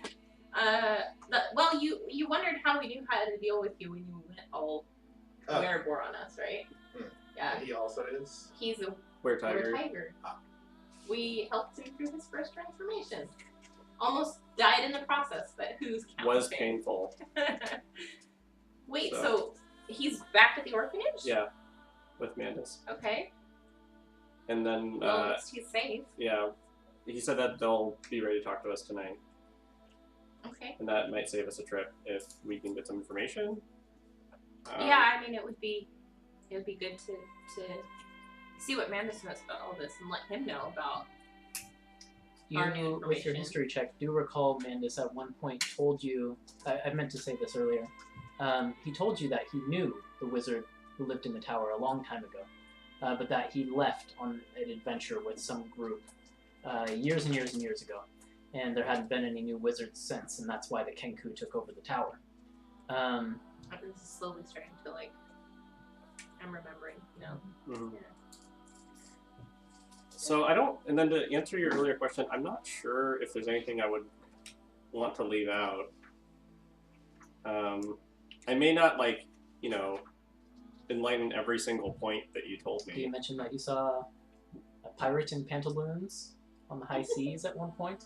Well, you wondered how we knew how to deal with you when you went all Oh. werebore on us, right? Hmm. Yeah. He also is. He's a We're tiger. tiger. Ah. We helped him through his first transformation. Almost died in the process, but who's counting? Was painful. Wait, So- so he's back at the orphanage? Yeah. With Mandus. Okay. And then Well, at least he's safe. yeah. He said that they'll be ready to talk to us tonight. Okay. And that might save us a trip if we can get some information. Yeah, I mean, it would be good to see what Mandus knows about all this and let him know about. Our new You, with your information. history check, do recall Mandus at one point told you, I meant to say this earlier, he told you that he knew the wizard who lived in the tower a long time ago, but that he left on an adventure with some group years and years and years ago, and there hadn't been any new wizards since, and that's why the Kenku took over the tower. This is slowly starting to I'm remembering, Mhm. Yeah. So I don't, and then to answer your earlier question, I'm not sure if there's anything I would want to leave out. I may not enlighten every single point that you told You me. mentioned that you saw a pirate in pantaloons on the high seas at one point.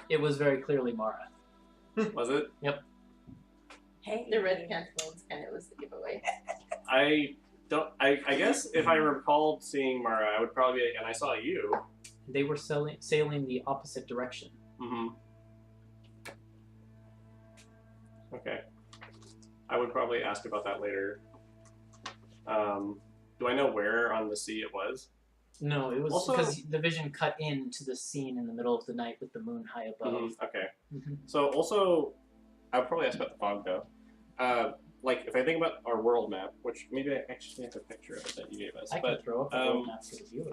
It was very clearly Mara. Was it? Yep. Hey. The red pantaloons kind of was the giveaway. I guess if I recalled seeing Mara, I would probably be, and I saw you. They were sailing the opposite direction. Mm-hmm. Okay. I would probably ask about that later. Do I know where on the sea it was? No, it was Also- because the vision cut into the scene in the middle of the night with the moon high above. Okay. Mm-hmm. So also, I would probably ask about the fog though. Like if I think about our world map, which maybe I actually have a picture of it that you gave us, I can but throw up a world map for the viewers.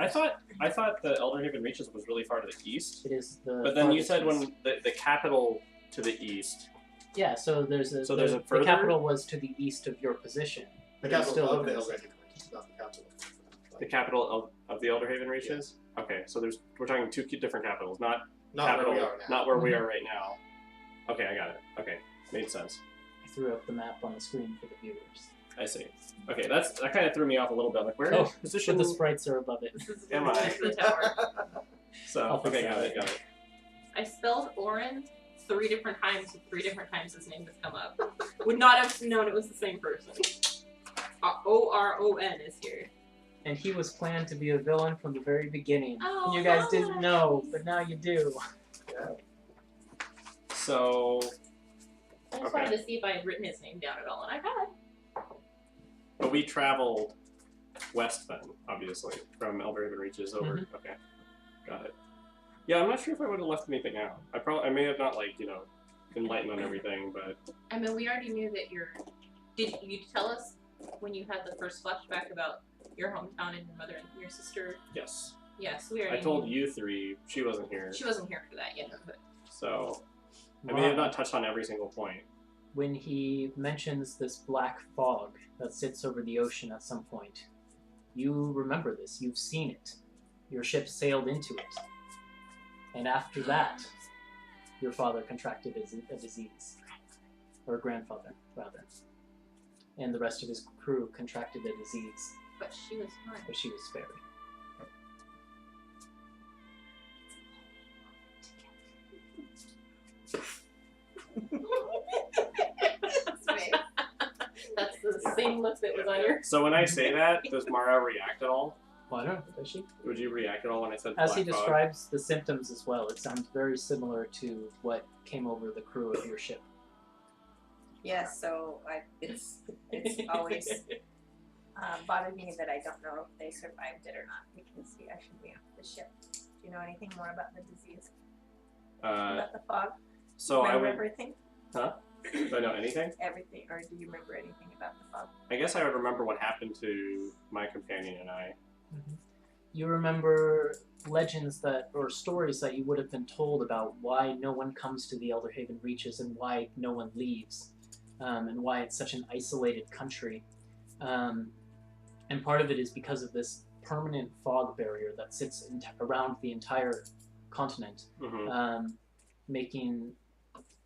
I thought the Elderhaven Reaches was really far to the east. It is the. But then you farthest said east. when the capital to the east. Yeah, so there's a. So there's a the further- capital was to the east of your position. The But it's capital still of the within Eldrazi Reaches, not the capital. The capital of the Elderhaven Reaches. Okay, so we're talking two different capitals, not Not capital, where we are now. not where we are right now. Okay, I got it. Okay, made sense. I threw up the map on the screen for the viewers. I see. Okay, that kind of threw me off a little bit. Like where Oh, position? But the sprites are above it. This is Am I? the tower. So I'll fix okay, that got it. later. I spelled Orin 3 different times, and 3 different times his name has come up. Would not have known it was the same person. O-R-O-N is here. And he was planned to be a villain from the very beginning. Oh, and you guys no. didn't know, but now you do. So I just wanted to see if I had written his name down at all, and I had. but we traveled west then, obviously, from Elderhaven Reaches over. Mhm. Okay, got it. Yeah, I'm not sure if I would have left anything out. I may have not enlightened on everything, but I mean, we already knew that Did you tell us when you had the first flashback about your hometown and your mother and your sister? yes, Yes, we already I told knew. you 3. She wasn't here, She wasn't here for that yet, but so I may have not touched on every single point. When he mentions this black fog that sits over the ocean at some point, you remember this. You've seen it. Your ship sailed into it. And after that, your father contracted a disease. Or grandfather, rather. And the rest of his crew contracted a disease, but she was fine. but she was spared. That's the same look that was on your. So when I say that, does Mara react at all? Well, I don't know, does she? Would you react at all when I said As black he fog? describes the symptoms as well, it sounds very similar to what came over the crew of your ship. Yes, so it's always bothered me that I don't know if they survived it or not because he actually be on the ship. Do you know anything more about the disease? About the fog? So I remember would. everything? Huh? Do I know anything? Everything, or do you remember anything about the fog? I guess I would remember what happened to my companion and I. You remember legends or stories that you would have been told about why no one comes to the Elderhaven Reaches and why no one leaves, and why it's such an isolated country. And part of it is because of this permanent fog barrier that sits around the entire continent, making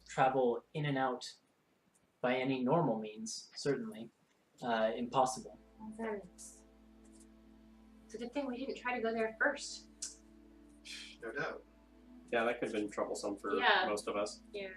travel in and out by any normal means, certainly, impossible. It's a good thing we didn't try to go there first. No doubt. Yeah, that could have been troublesome for most of us. Yeah.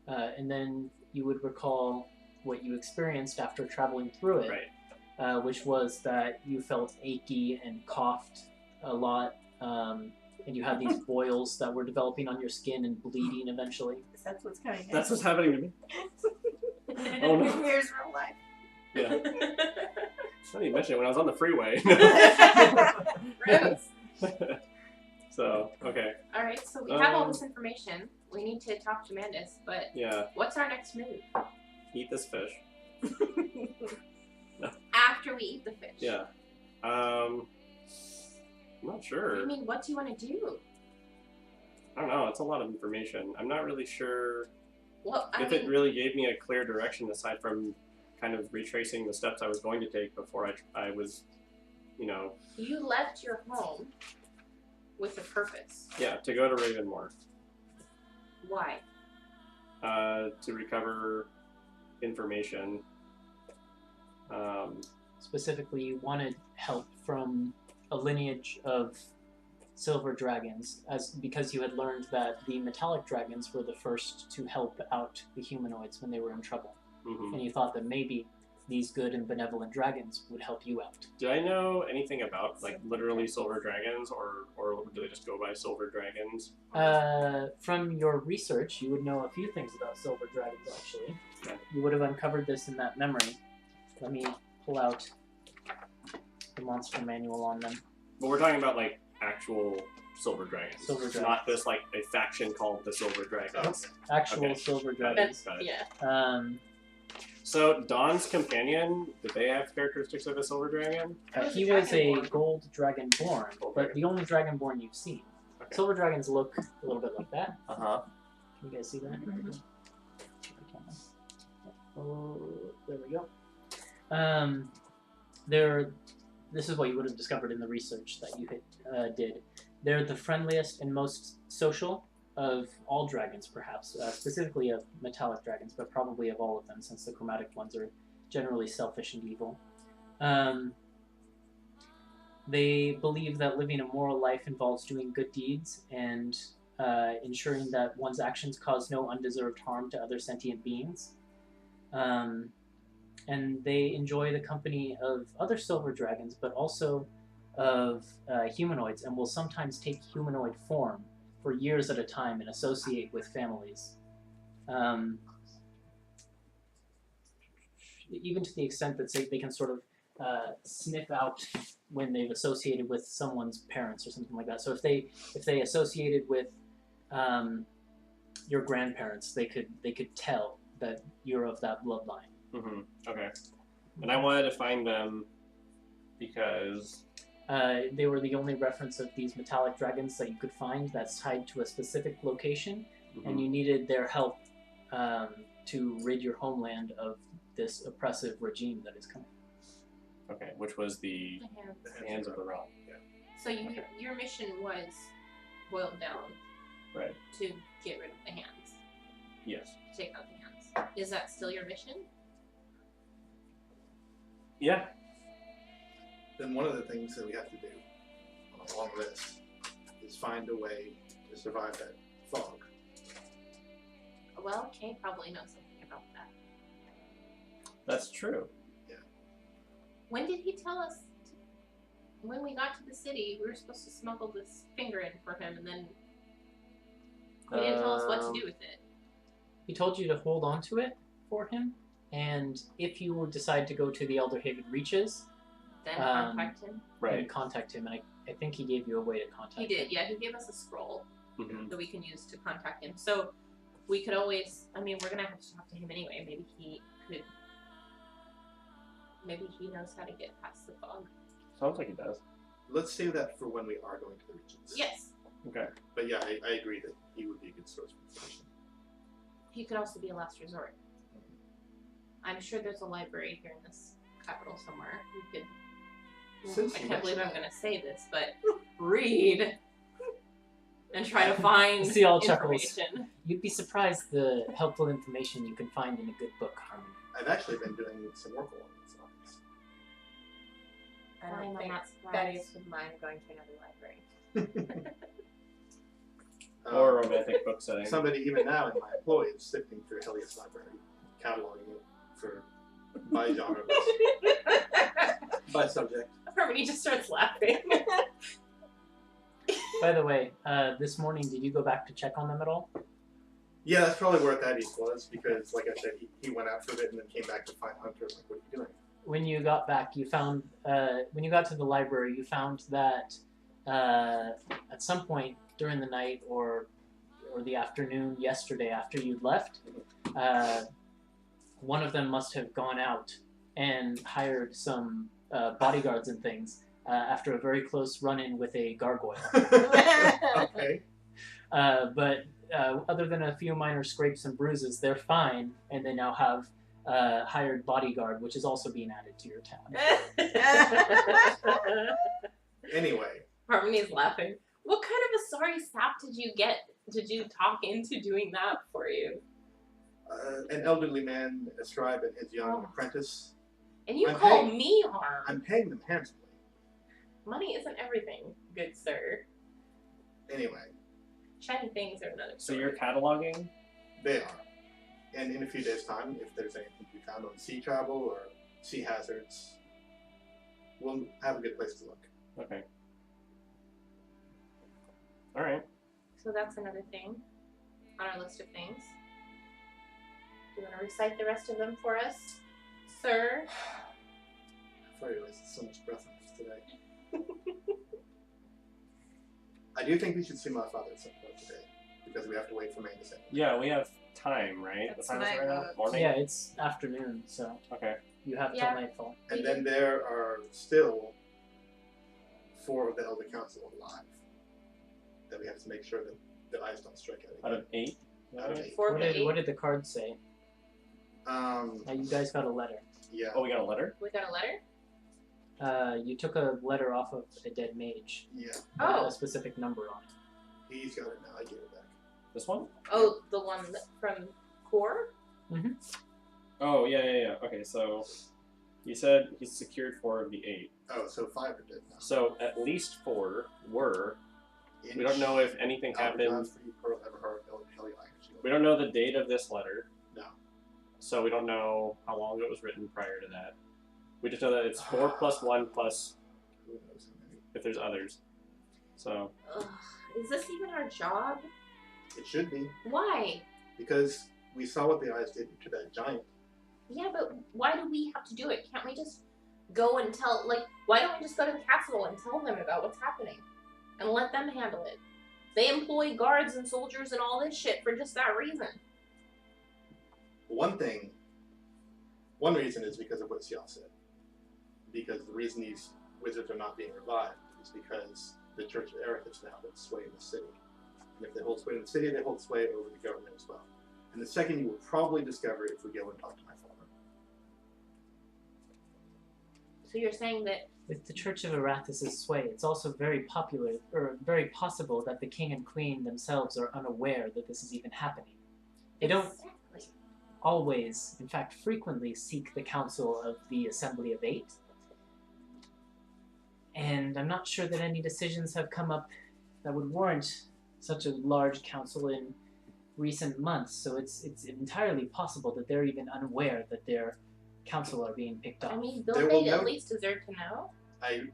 And then you would recall what you experienced after traveling through it, Right. which was that you felt achy and coughed a lot, and you had these boils that were developing on your skin and bleeding eventually. That's what's coming next. That's what's happening to me. Oh no. Here's real life. Yeah. Funny you mentioned it when I was on the freeway. Gross. So, okay. Alright, so we have all this information. We need to talk to Mandus, but Yeah. what's our next move? Eat this fish. After we eat the fish. Yeah. I'm not sure. I mean, what do you want to do? I don't know. It's a lot of information. I'm not really sure Well, I if mean, it really gave me a clear direction aside from kind of retracing the steps I was going to take before I was, you left your home with a purpose. yeah, to go to Ravenmore Why? to recover information. Specifically, you wanted help from a lineage of silver dragons, because you had learned that the metallic dragons were the first to help out the humanoids when they were in trouble. Mm-hmm. And you thought that maybe these good and benevolent dragons would help you out. Do I know anything about, like, literally silver dragons, or do they just go by silver dragons? From your research, you would know a few things about silver dragons, actually. Okay. You would have uncovered this in that memory. Let me pull out the monster manual on them. But we're talking about, like, actual silver dragons. Silver dragons. Not this, like, a faction called the Silver Dragons. Actual Okay. silver Got it. dragons. Got it. Yeah. So, Dawn's companion, did they have characteristics of a silver dragon? He was a Dragonborn. gold dragonborn, Gold but dragon. the only dragonborn you've seen. Okay. Silver dragons look a little bit like that. Uh-huh. Can you guys see that? Mhm. Oh, there we go. This is what you would have discovered in the research that you did. They're the friendliest and most social of all dragons, perhaps. Specifically of metallic dragons, but probably of all of them, since the chromatic ones are generally selfish and evil. They believe that living a moral life involves doing good deeds and ensuring that one's actions cause no undeserved harm to other sentient beings. And they enjoy the company of other silver dragons, but also of humanoids, and will sometimes take humanoid form for years at a time and associate with families. Even to the extent that they can sort of sniff out when they've associated with someone's parents or something like that. So if they associated with your grandparents, they could tell that you're of that bloodline. Mm-hmm. Okay. And I wanted to find them because... They were the only reference of these metallic dragons that you could find that's tied to a specific location, and you needed their help to rid your homeland of this oppressive regime that is coming. Okay, which was the Hands of the Realm. Yeah. So your mission was boiled down Right. to get rid of the hands, Yes. to take out the hands. Is that still your mission? Yeah. Then one of the things that we have to do on a long list is find a way to survive that fog. Well, Kay probably knows something about that. That's true. When did he tell us? When we got to the city, we were supposed to smuggle this finger in for him, and then he didn't tell us what to do with it. He told you to hold on to it for him, and if you decide to go to the Elderhaven Reaches, Then contact him. Right. then contact him, and I think he gave you a way to contact He him. did, yeah. He gave us a scroll Mm-hmm. that we can use to contact him. So we could always. I mean, we're gonna have to talk to him anyway. Maybe he could. Maybe he knows how to get past the fog. Sounds like he does. Let's save that for when we are going to the regions. Yes. Okay. But yeah, I agree that he would be a good source of information. He could also be a last resort. I'm sure there's a library here in this capital somewhere. We could. Since I you can't believe I'm mentioned going to say this, but read and try to find See all chuckles. information. You'd be surprised the helpful information you can find in a good book, Harmony. I've actually been doing some work along these lines. I I'm don't think not surprised. Thaddeus would mind going to another library. Or a romantic book setting. Somebody even now in my employ is sifting through Helios library, cataloging it for by genre, by subject. Harmony just starts laughing. By the way, this morning, did you go back to check on them at all? Yeah, that's probably where Thaddeus was because, like I said, he went out for a bit and then came back to find Hunter. Like, what are you doing? When you got back, you found, when you got to the library, you found that at some point during the night or the afternoon yesterday after you'd left, one of them must have gone out and hired some bodyguards and things after a very close run-in with a gargoyle. Okay. But other than a few minor scrapes and bruises, they're fine, and they now have hired bodyguard, which is also being added to your tab. Anyway, Harmony's laughing. What kind of a sorry sap did you get? Did you talk into doing that for you? An elderly man, a scribe, and his young Oh. apprentice. And you I'm call paying- me harm. I'm paying them handsomely. Money isn't everything, good sir. Anyway, Shiny things are another So story. you're cataloging? they are. And in a few days' time, if there's anything to be found on sea travel or sea hazards, we'll have a good place to look. Okay. Alright. So that's another thing on our list of things. Do you want to recite the rest of them for us, sir? I wasted so much breath on this today. I do think we should see my father at some point today, because we have to wait for May to say. Yeah, we have time, right? That's What time is what it I right now? wrote. Morning? Yeah, it's afternoon, so Okay. you have till Yeah. nightfall. And then there are still 4 of the Elder Council alive that we have to make sure that the eyes don't strike at Out anything. of 8? Out of 8. Four What to did, eight. what did the card say? You guys got a letter. Yeah. Oh, we got a letter? We got a letter? You took a letter off of a dead mage. Yeah. That had Oh. a specific number on it. He's got it now. I get it back. This one? Oh, the one from Core? Oh, yeah. Okay, so you said he's secured 4 of the 8. Oh, so 5 are dead now. So at least 4 were. We don't know if anything happened. We don't know the date of this letter. No. So we don't know how long it was written prior to that. We just know that it's 4 plus 1 plus Who knows how many? if there's others. So Ugh. Is this even our job? It should be, Why? because we saw what the eyes did to that giant. Yeah, but why do we have to do it? Can't we just go and tell, like, why don't we just go to the castle and tell them about what's happening? And let them handle it. They employ guards and soldiers and all this shit for just that reason. One reason is because of what Sial said. Because the reason these wizards are not being revived is because the Church of Erethus now holds sway in the city. And if they hold sway in the city, they hold sway over the government as well. And the second you will probably discover it if we go and talk to my father. So you're saying that With the Church of Arathis' sway, it's also very popular, or very possible that the king and queen themselves are unaware that this is even happening. They don't Exactly. always, in fact frequently, seek the counsel of the Assembly of 8. And I'm not sure that any decisions have come up that would warrant such a large council in recent months, so it's entirely possible that they're even unaware that their council are being picked I off. mean, There don't will they at no- least deserve to know?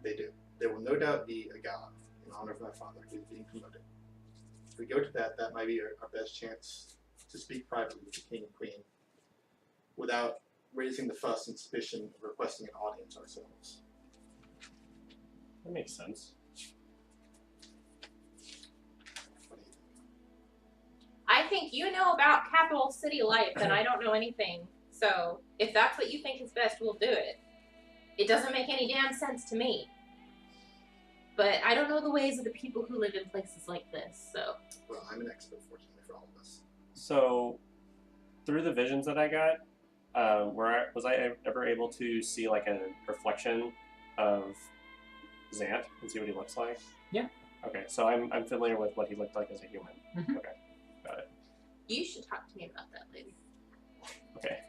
They do. There will no doubt be a gala in honor of my father who is being promoted. If we go to that, that might be our best chance to speak privately with the king and queen without raising the fuss and suspicion of requesting an audience ourselves. that makes sense. What do you think? I think you know about capital city life and I don't know anything. So if that's what you think is best, we'll do it. It doesn't make any damn sense to me. But I don't know the ways of the people who live in places like this, so. Well, I'm an expert, fortunately, for all of us. So through the visions that I got, was I ever able to see like a reflection of Zant and see what he looks like? Yeah. Okay, so I'm familiar with what he looked like as a human. Mhm. Okay, got it. You should talk to me about that later. Okay.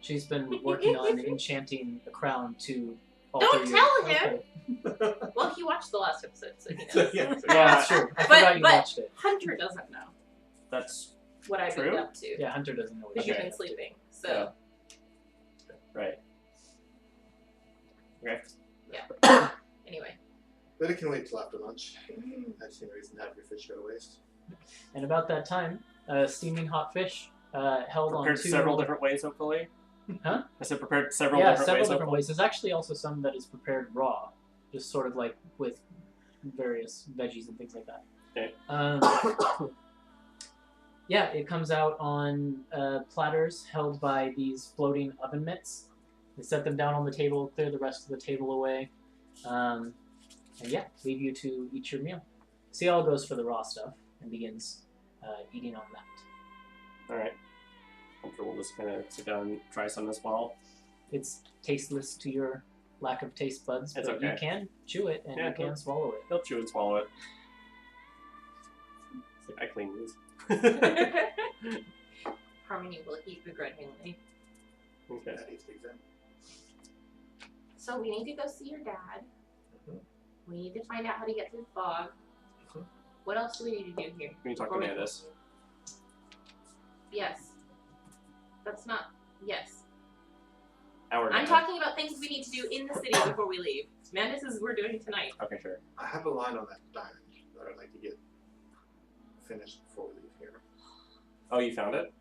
She's been working on enchanting the crown to alter Don't your... tell him! Okay. Well, he watched the last episode, so he knows. Yeah. Yeah, that's true. I forgot you watched it. Hunter doesn't know That's what I've been True? up to. Yeah, Hunter doesn't know what Because she's you've Okay. been sleeping. So, right. Okay. anyway. But it can wait till after lunch. I see no reason to have your fish go to waste. And about that time, steaming hot fish held on Prepared two... several different ways, hopefully. Huh? I said prepared several Yeah, different several ways. different hopefully. ways. There's actually also some that is prepared raw, just sort of like with various veggies and things like that. Okay. Yeah, it comes out on platters held by these floating oven mitts. They set them down on the table, clear the rest of the table away, and yeah, leave you to eat your meal. Cial goes for the raw stuff and begins eating on that. All right. I'm sure we'll just kind of sit down and try some as well. It's tasteless to your lack of taste buds, It's but you okay. can chew it and Yeah, you can swallow it. He'll chew and swallow it. It's like, I clean these. Harmony will eat begrudgingly. Okay. Thaddeus takes that. So we need to go see your dad. Mhm. We need to find out how to get through the fog. Mhm. What else do we need to do here? Can you talk to before we- Thaddeus? Yes. That's not. Yes. Our I'm dad. talking about things we need to do in the city before we leave. Mandis is we're doing tonight. Okay, sure. I have a line on that diamond that I'd like to get finished before we leave here. Oh, you found it?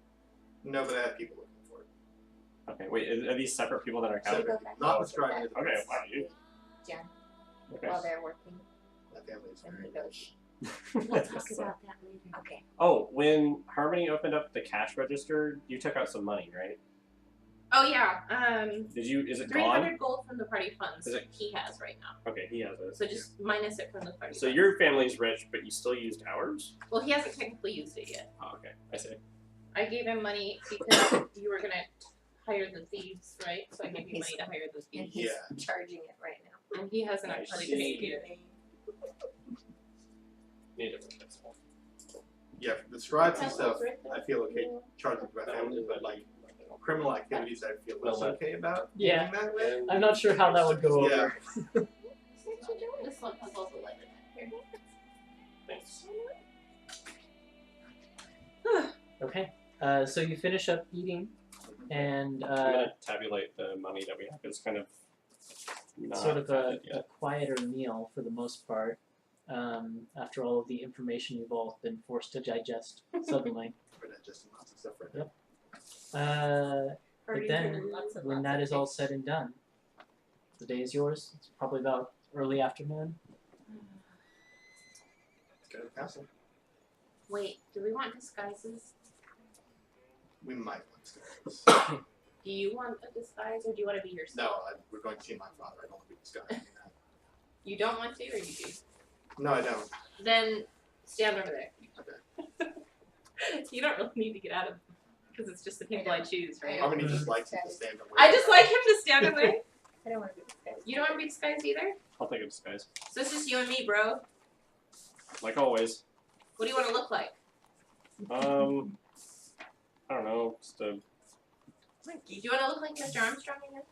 No, but I have people looking for it. Okay, wait, are these separate people that are counted? Separate people. Not what's driving it. Okay, wow, you. Jen, Okay. while they're working. My family's And very he goes, We'll talk about that later. okay. Oh, when Harmony opened up the cash register, you took out some money, right? Oh yeah. Did you? Is it 300 gone? gold from the party funds Is it- he has right now. Okay, he has it. So just minus it from the party So funds. your family's rich, but you still used ours? Well, he hasn't technically used it yet. Oh, okay, I see. I gave him money because you were gonna hire the thieves, right? So I gave you money to hire the And thieves. he's Yeah. charging it right now. And he hasn't I actually see. paid you. Need a different pencil. Yeah, the scribes and Pencil's stuff, right there. I feel okay charging for my family, but like criminal activities, I feel less okay about Yeah. doing that way. I'm not sure how that would go Yeah. over. This one has also lighted here. Thanks. Okay. So you finish up eating, and I'm gonna tabulate the money that we have. It's kind of not sort of a counted yet. quieter meal for the most part. After all of the information you've all been forced to digest suddenly. For that, just lots of stuff right Yep. now. But then, when that is all said and done, the day is yours. It's probably about early afternoon. Let's go to the castle. Wait, do we want disguises? We might want to disguise. Do you want a disguise or do you want to be yourself? No, we're going to see my father. I don't want to be disguised. You don't want to or you do? No, I don't. Then stand over there. Okay. You don't really need to get out of because it's just the people I choose, right? How many just likes it to stand away? I just like him to stand away. I don't want to be disguised. You don't want to be disguised either? I'll take a disguise. So it's just you and me, bro. Like always. What do you want to look like? I don't know. Just a... Do you want to look like Mr. Armstrong again?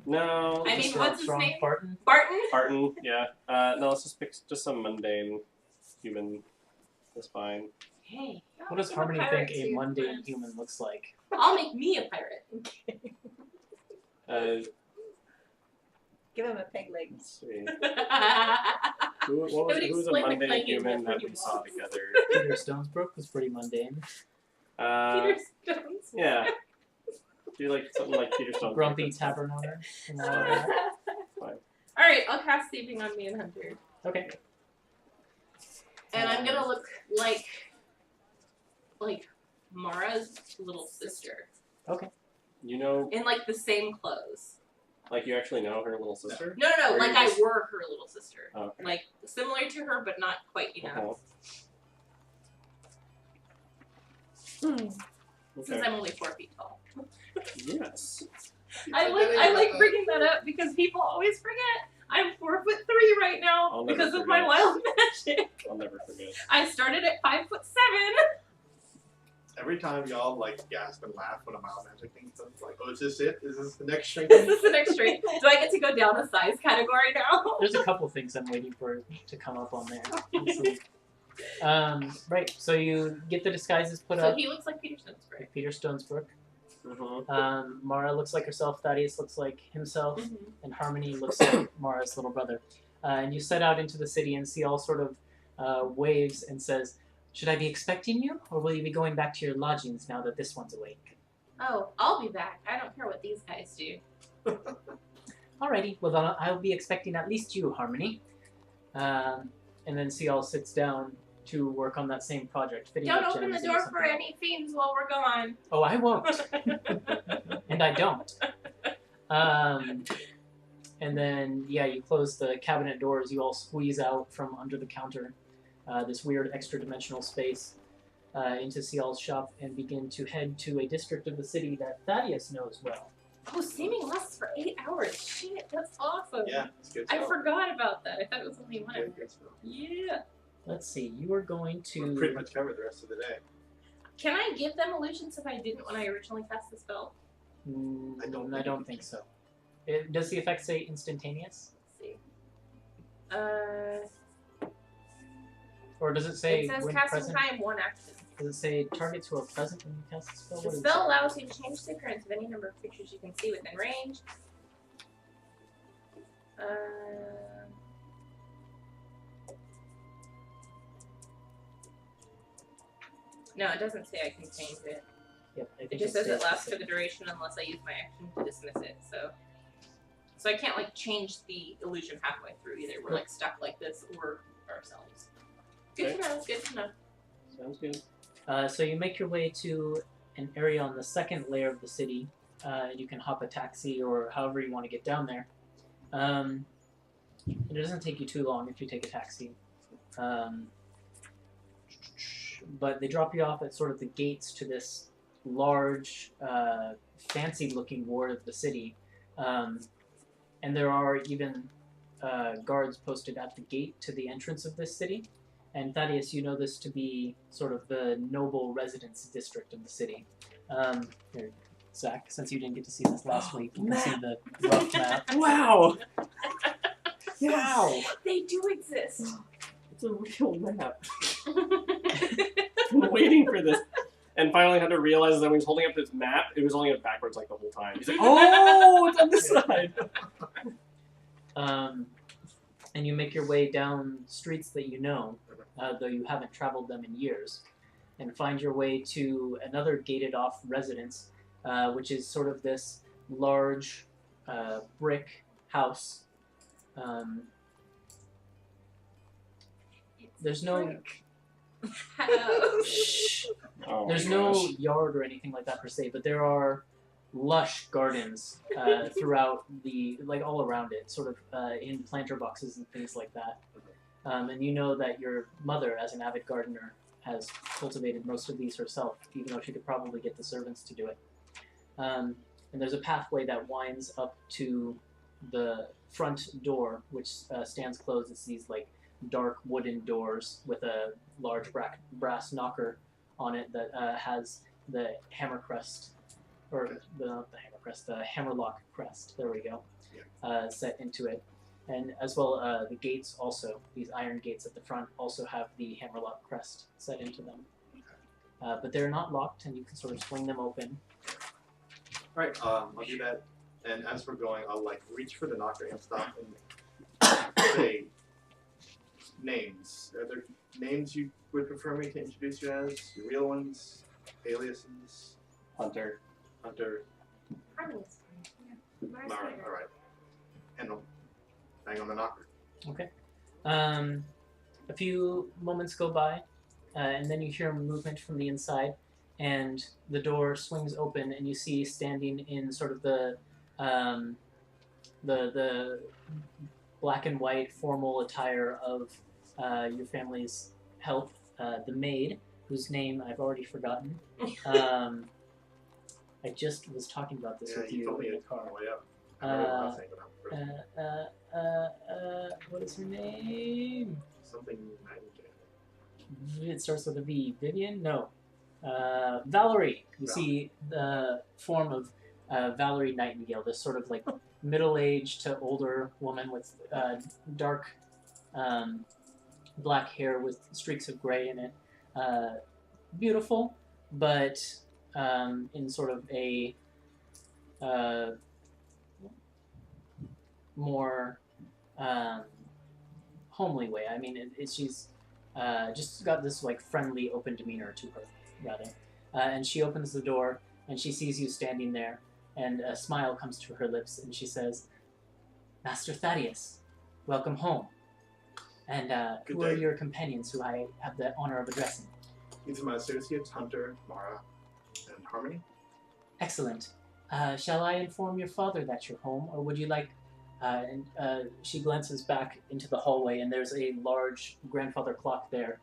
No. I mean, Mr. what's his Armstrong name? Barton? Barton? Barton, yeah. No, let's just pick just some mundane human. That's fine. Hey. What does I'm Harmony pirate think a too. mundane human looks like? I'll make me a pirate. Give him a peg leg. Let's see. Who was would a explain the mundane clanging human of that when we you saw walk. together? Peter Stonesbrook was pretty mundane. Peter Stones. Yeah. Do like something like Peter Stone. Grumpy tavern owner. And all that. Fine. Alright, I'll cast Sleeping on me and Hunter. Okay. And I'm gonna look like Mara's little sister. You know, In like the same clothes. like you actually know her little sister? No, Or like you I just- were her little sister. Oh, okay. Like similar to her but not quite, you know. Okay. Since I'm only 4 feet tall. Yes. I like bringing that up because people always forget. I'm 4'3" right now I'll never because of my forget. wild magic. I'll never forget. I started at 5'7". Every time y'all like gasp and laugh when a mild magic thing comes, like, oh, is this it? Is this the next string? Is this the next string? Do I get to go down a size category now? There's a couple things I'm waiting for to come up on there. Let's see. Right, so you get the disguises put So up. he looks like Peter Stonesbrook. Like Peter Stonesbrook. Mm-hmm. Mara looks like herself. Thaddeus looks like himself. Mm-hmm. And Harmony looks like Mara's little brother. And you set out into the city and see all sort of waves and says, "Should I be expecting you, or will you be going back to your lodgings now that this one's awake?" Oh, I'll be back. I don't care what these guys do. Alrighty, well then I'll be expecting at least you, Harmony. And then Cial sits down to work on that same project. fitting Don't up open the gems door into for something. any fiends while we're gone. Oh, I won't. And I don't. And then, yeah, you close the cabinet doors. You all squeeze out from under the counter, this weird extra-dimensional space, into Cial's shop and begin to head to a district of the city that Thaddeus knows well. Oh, seeming lasts for 8 hours. Shit, that's awesome. Yeah, it's good I stuff. forgot about that. I thought it was only 1 hour. Good stuff. Yeah. Let's see, you are going We'll to... pretty much cover the rest of the day. Can I give them illusions if I didn't when I originally cast the spell? I don't think so. Does the effect say instantaneous? Let's see. Or does it say It says when casting present? time 1 action. Does it say targets who are present when you cast the spell? The What does it spell say? allows you to change the appearance of any number of creatures you can see within range. No, it doesn't say I can change it. Yep, I It think just says stays it the lasts for same. the duration unless I use my action to dismiss it. So I can't like change the illusion halfway through either. We're like stuck like this or ourselves. Good to know. Good to know. Sounds good. So you make your way to an area on the second layer of the city. You can hop a taxi or however you want to get down there. It doesn't take you too long if you take a taxi. But they drop you off at sort of the gates to this large, fancy-looking ward of the city. And there are even guards posted at the gate to the entrance of this city. And Thaddeus, you know this to be sort of the noble residence district of the city. Here, Zach, since you didn't get to see this last week, you can see the rough map. Wow! Yes. Wow! They do exist. It's a real map. I've been waiting for this. And finally had to realize that when he was holding up this map, it was only backwards like the whole time. He's like, oh, it's on this side! And you make your way down streets that you know, though you haven't traveled them in years, and find your way to another gated-off residence, which is sort of this large brick house. There's no... Shh. Oh There's my no gosh. yard or anything like that per se, but there are lush gardens throughout all around it, sort of in planter boxes and things like that. And you know that your mother, as an avid gardener, has cultivated most of these herself, even though she could probably get the servants to do it. And there's a pathway that winds up to the front door, which stands closed. It's these dark wooden doors with a large brass knocker on it that has the hammer crest, or not the hammer crest, the hammerlock crest. There we go. Set into it, and as well the gates also. These iron gates at the front also have the hammerlock crest set into them, but they're not locked, and you can sort of swing them open. Alright, I'll do that. And as we're going, I'll reach for the knocker and stop and say names. Are there names you would prefer me to introduce you as? Your real ones? Aliases? Hunter. Harmony's fine. Yeah. Alright, alright. And I'll bang on the knocker. Okay. A few moments go by, and then you hear movement from the inside, and the door swings open, and you see standing in sort of the black and white formal attire of your family's help, the maid, whose name I've already forgotten. I just was talking about this with you told me in the it car. on the way up. I remember the last thing, but I'm What is her name? something Nightingale. It starts with a V. Vivian? No. Valerie. You see the form of Valerie Nightingale, this sort of middle-aged to older woman with dark black hair with streaks of gray in it. Beautiful, but in sort of a more homely way. I mean, she's just got this friendly, open demeanor to her, rather. And she opens the door, and she sees you standing there, and a smile comes to her lips, and she says, "Master Thaddeus, welcome home. And Good who are day. your companions who I have the honor of addressing?" These are my associates, Hunter, Mara, and Harmony. "Excellent. Shall I inform your father that you're home, or would you like..." And she glances back into the hallway, and there's a large grandfather clock there.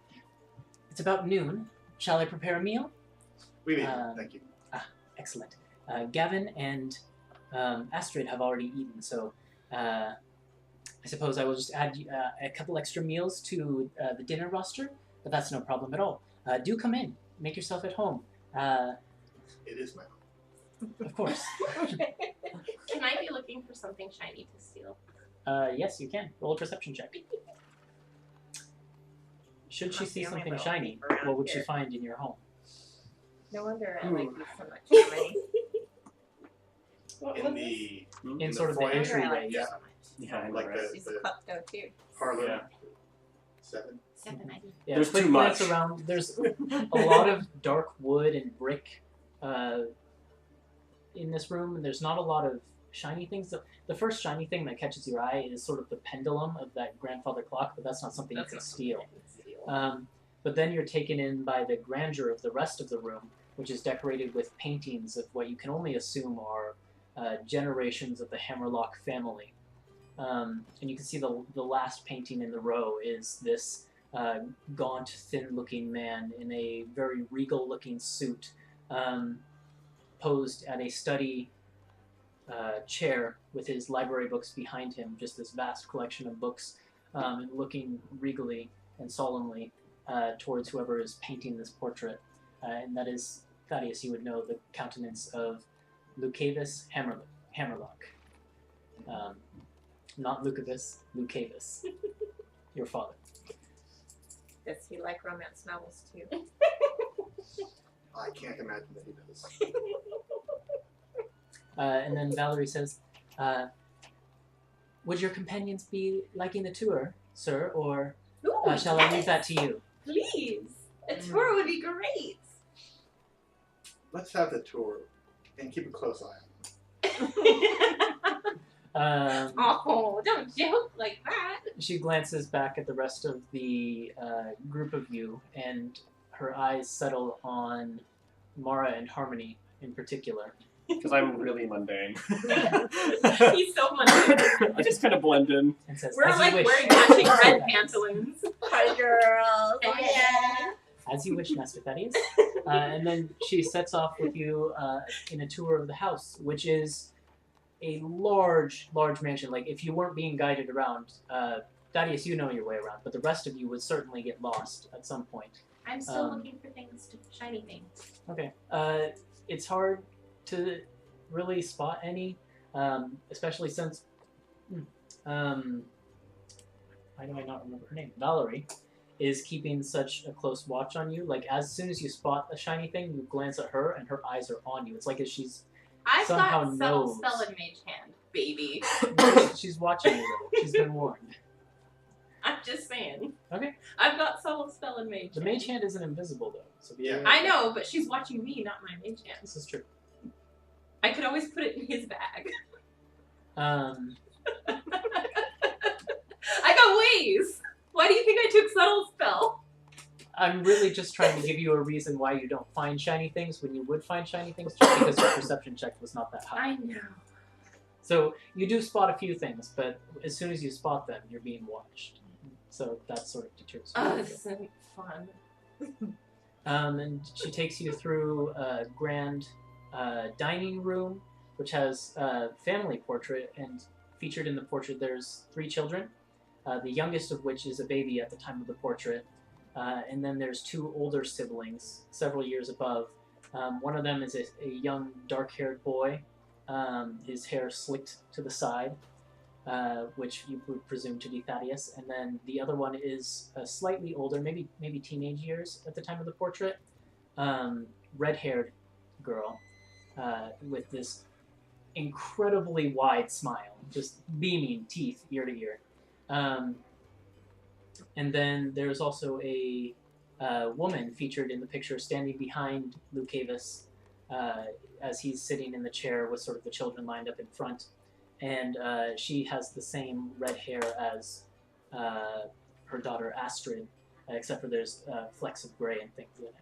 "It's about noon. Shall I prepare a meal?" We need thank you. Excellent. Gavin and Astrid have already eaten, so I suppose I will just add a couple extra meals to the dinner roster, but that's no problem at all. Do come in. make yourself at home. It is my home. Of course. Can I be looking for something shiny to steal? Yes, you can. Roll a perception check. Should she Must see be only something little shiny, people around what would she here. find in your home? No wonder I Ooh. like you so much, Germany. In the In sort of the foyer. No wonder I entryway, like you yeah. so much. Yeah, I know, Like right? She's the a klepto too. parlor. Yeah. 7. 7, I think. Yeah, There's quick too glance much. around. There's a lot of dark wood and brick in this room, and there's not a lot of shiny things. The first shiny thing that catches your eye is sort of the pendulum of that grandfather clock, but that's not something you can steal. But then you're taken in by the grandeur of the rest of the room, which is decorated with paintings of what you can only assume are generations of the Hammerlock family. And you can see the last painting in the row is this gaunt, thin-looking man in a very regal-looking suit, posed at a study chair with his library books behind him, just this vast collection of books, and looking regally and solemnly towards whoever is painting this portrait. And that is, Thaddeus, you would know the countenance of Lucavis Hammerlock. Not Lucavus, Lucavis, your father. Does he like romance novels too? I can't imagine that he does. And then Valerie says, would your companions be liking the tour, sir, or Ooh, shall I leave that to you? Please. A tour would be great. Let's have the tour and keep a close eye on Oh, don't joke like that. She glances back at the rest of the group of you, and her eyes settle on Mara and Harmony in particular. Because I'm really mundane. He's so mundane. I just kind of blend in. And says, We're as like you wish. wearing matching red pantaloons. Hi, girls. Oh, yeah. As you wish, Master Thaddeus. And then she sets off with you in a tour of the house, which is a large mansion. Like, if you weren't being guided around, Thaddeus, you know your way around, but the rest of you would certainly get lost at some point. I'm still looking for things, shiny things. Okay. It's hard to really spot any, especially since... why do I not remember her name? Valerie is keeping such a close watch on you. Like, as soon as you spot a shiny thing, you glance at her, and her eyes are on you. It's like as she's I've somehow got subtle knows. spell and mage hand, baby. She's watching you, though. She's been warned. I'm just saying. Okay. I've got subtle spell and mage The mage hand isn't invisible, though. So be Yeah. aware. I know, but she's watching me, not my mage hand. This is true. I could always put it in his bag. I got ways. Why do you think I took subtle spell? I'm really just trying to give you a reason why you don't find shiny things when you would find shiny things, just because your perception check was not that high. I know. So you do spot a few things, but as soon as you spot them, you're being watched. So that sort of deters you. Oh, this isn't fun. And she takes you through a grand dining room, which has a family portrait, and featured in the portrait there's 3 children, the youngest of which is a baby at the time of the portrait, and then there's 2 older siblings, several years above. One of them is a young dark-haired boy, his hair slicked to the side, which you would presume to be Thaddeus, and then the other one is slightly older, maybe teenage years at the time of the portrait, red-haired girl with this incredibly wide smile, just beaming teeth ear to ear. And then there's also a woman featured in the picture standing behind Lucavis as he's sitting in the chair with sort of the children lined up in front. And she has the same red hair as her daughter Astrid, except for there's flecks of gray and things in it.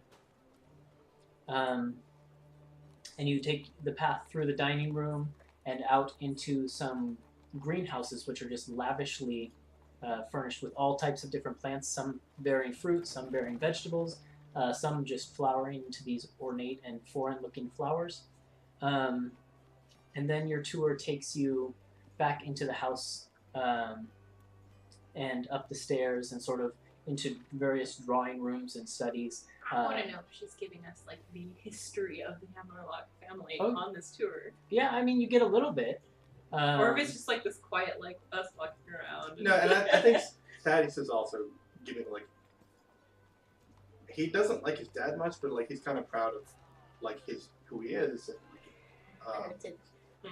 And you take the path through the dining room and out into some greenhouses, which are just lavishly furnished with all types of different plants, some bearing fruit, some bearing vegetables, some just flowering into these ornate and foreign-looking flowers. And then your tour takes you back into the house and up the stairs and sort of into various drawing rooms and studies. I want to know if she's giving us like the history of the Hammerlock family Oh. on this tour, Yeah, I mean, you get a little bit. or if it's just like this quiet, like us walking around. And No, and I think Thaddeus is also giving like he doesn't like his dad much, but like he's kind of proud of like who he is and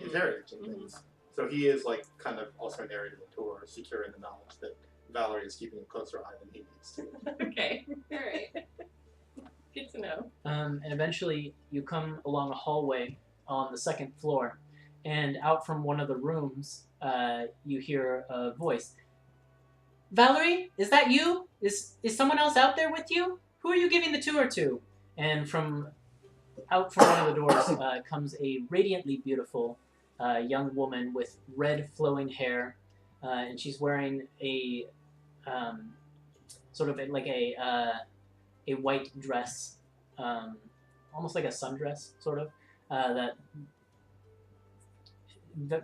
his heritage and things. So he is like kind of also narrating the tour, secure in the knowledge that Valerie is keeping a closer eye than he needs to. Okay, all right. Good to know. And eventually you come along a hallway on the second floor, and out from one of the rooms, you hear a voice. Valerie, is that you? Is someone else out there with you? Who are you giving the tour to? And out from one of the doors comes a radiantly beautiful young woman with red flowing hair, and she's wearing a sort of like a white dress, almost like a sundress, sort of, that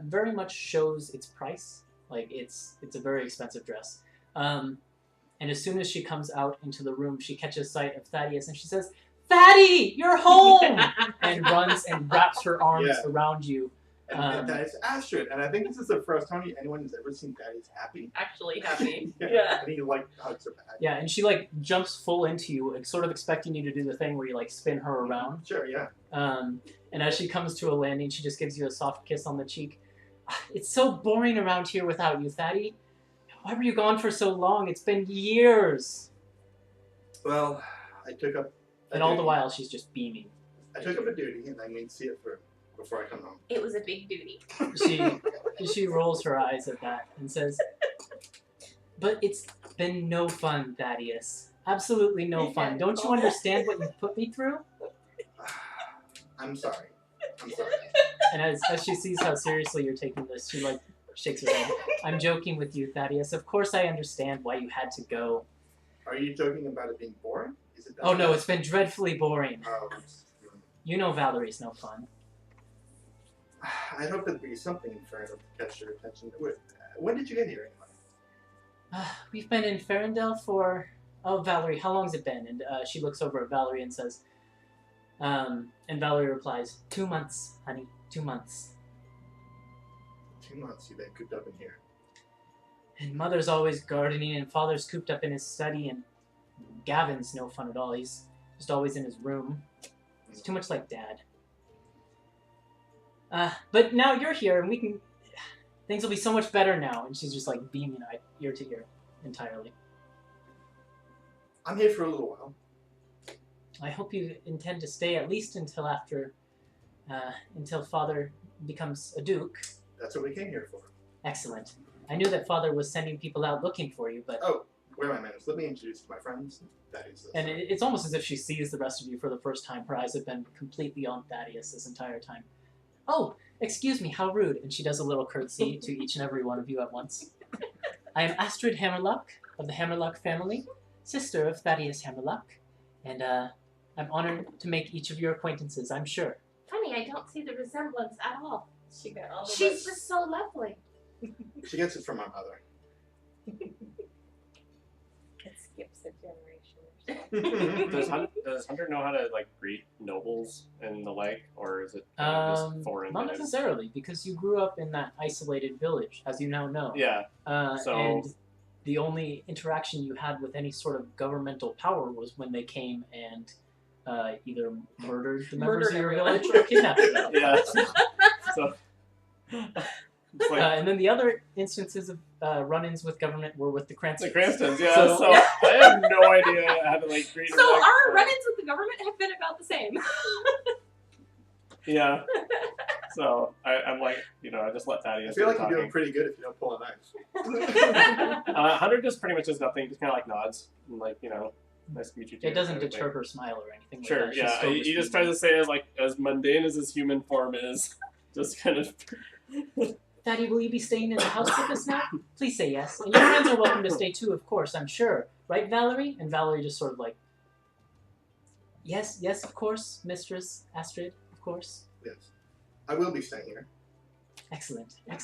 very much shows its price. Like it's a very expensive dress. And as soon as she comes out into the room, she catches sight of Thaddeus and she says, "Thaddy, you're home!" and runs and wraps her arms around you. And Thaddeus Astrid, and I think this is the first time anyone has ever seen Thaddeus happy. Actually happy. Yeah. And he like hugs her back. Yeah, and she like jumps full into you, like, sort of expecting you to do the thing where you like spin her around. Sure, yeah. And as she comes to a landing, she just gives you a soft kiss on the cheek. "It's so boring around here without you, Thaddy. Why were you gone for so long? It's been years." Well, I took up a And all the duty. while, she's just beaming. I took up a duty, and I need to see it through before I come home. It was a big duty. She rolls her eyes at that and says, "But it's been no fun, Thaddeus. Absolutely no fun. Don't you understand what you've put me through?" I'm sorry. And as she sees how seriously you're taking this, she like shakes her head. "I'm joking with you, Thaddeus. Of course I understand why you had to go." Are you joking about it being boring? Is it that "Oh no, bad? it's been dreadfully boring. Oh, You know Valerie's no fun." I'd hope there'd be something fair enough to catch your attention. When did you get here anyway? We've been in Ferndale for... Oh, Valerie, how long's it been? And she looks over at Valerie and says... and Valerie replies, 2 months, honey. 2 months. 2 months you've been cooped up in here. And Mother's always gardening, and Father's cooped up in his study, and Gavin's no fun at all. He's just always in his room. He's too much like Dad. But now you're here, and we can... Things will be so much better now. And she's just like beaming ear to ear entirely. I'm here for a little while. I hope you intend to stay at least until Father becomes a duke. That's what we came here for. Excellent. I knew that Father was sending people out looking for you, but... Oh, where are my manners? Let me introduce you to my friends. Thaddeus. And it's almost as if she sees the rest of you for the first time. Her eyes have been completely on Thaddeus this entire time. "Oh, excuse me, how rude." And she does a little curtsy to each and every one of you at once. "I am Astrid Hammerlock of the Hammerlock family, sister of Thaddeus Hammerlock, and I'm honored to make each of your acquaintances, I'm sure." Honey, I don't see the resemblance at all. She got all the She's just so lovely. She gets it from my mother. It skips a generation. Does Hunter know how to like greet nobles in the lake, or is it kind of just foreign? Not to him? necessarily, because you grew up in that isolated village, as you now know. Yeah. So- And the only interaction you had with any sort of governmental power was when they came and either murdered the members of your everyone. village or kidnapped them. Yeah. So. It's like, And then the other instances of run-ins with government were with the the Cranstons. Cranstons, yeah. So- So, I have no idea how to like greet. So them, like, our run-ins with the government have been about the same. Yeah. So I'm like, I just let I Thaddeus feel like do the you're doing talking. pretty good if you don't pull a knife. Hunter just pretty much does nothing, just kind of like nods and like, nice to meet you too. It doesn't kind of deter thing. her smile or anything like Sure, that. She's yeah. still He just tries to say as mundane as his human form is, just kind of. "Daddy, will you be staying in the house with us now? Please say yes. And your friends are welcome to stay too, of course, I'm sure. Right, Valerie?" And Valerie just sort of like, yes, of course, Mistress Astrid, of course. Yes. I will be staying here. Excellent. I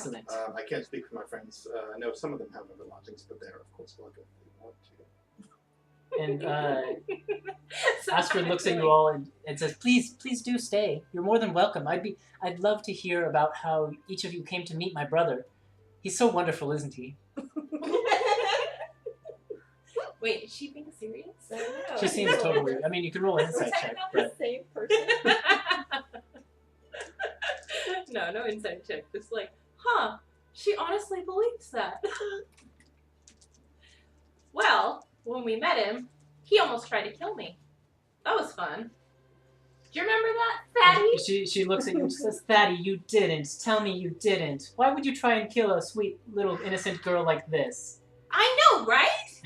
can't speak for my friends. I know some of them have other lodgings, but they're, of course, welcome if they want to. And So Astrid looks at you all and says, "Please do stay. You're more than welcome. I'd love to hear about how each of you came to meet my brother. He's so wonderful, isn't he?" Wait, is she being serious? I don't know. She seems totally. I mean, you can roll an insight check, but Same person. No insight check. Just like, huh? She honestly believes that. Well, when we met him, he almost tried to kill me. That was fun. Do you remember that, Thaddy? she looks at you and says, "Thaddy, you didn't. Tell me you didn't. Why would you try and kill a sweet little innocent girl like this?" I know, right?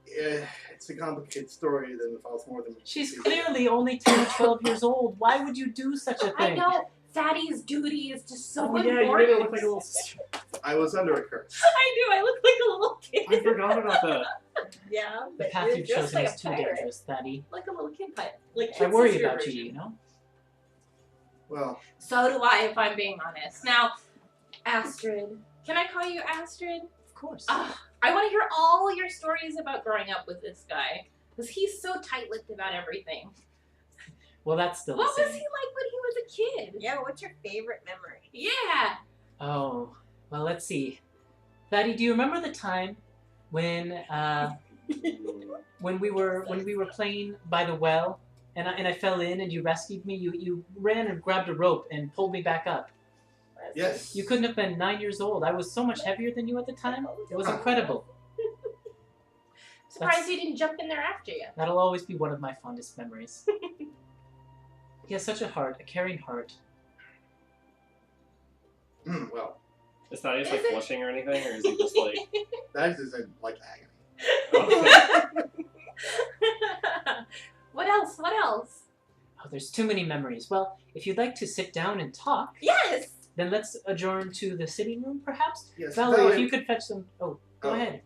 Yeah, it's a complicated story that involves more than. She's clearly only 10 or 12 years old. Why would you do such a I thing? know. Thaddy's duty is just so Yeah, you important. made it look like a little. I was under a curse. I do. I look like a little kid. I forgot about that. Yeah, The but path you're you've just chosen like is a too pirate. dangerous, Thaddy. Like a little kid pipe. Like I kid worry sister about version. you, you know? Well, So do I, if I'm being honest. Now, Astrid. Can I call you Astrid? Of course. I want to hear all your stories about growing up with this guy. Because he's so tight-lipped about everything. Well, that's still What the was same. he like when he was a kid? Yeah, what's your favorite memory? Yeah. Oh, well, let's see. Thaddy, do you remember the time when we were playing by the well, and I fell in and you rescued me? You ran and grabbed a rope and pulled me back up. yes. You couldn't have been 9 years old. I was so much heavier than you at the time. It was incredible. Surprised he didn't jump in there after you. That'll always be one of my fondest memories. He has such a heart, a caring heart. Well, Is Thaddeus like Is it- blushing or anything, or is he just like? that isn't like agony. What else? What else? Oh, there's too many memories. Well, if you'd like to sit down and talk, Yes! then let's adjourn to the sitting room, perhaps? Yes, Valerie, if you could fetch some... Oh, go Oh. ahead.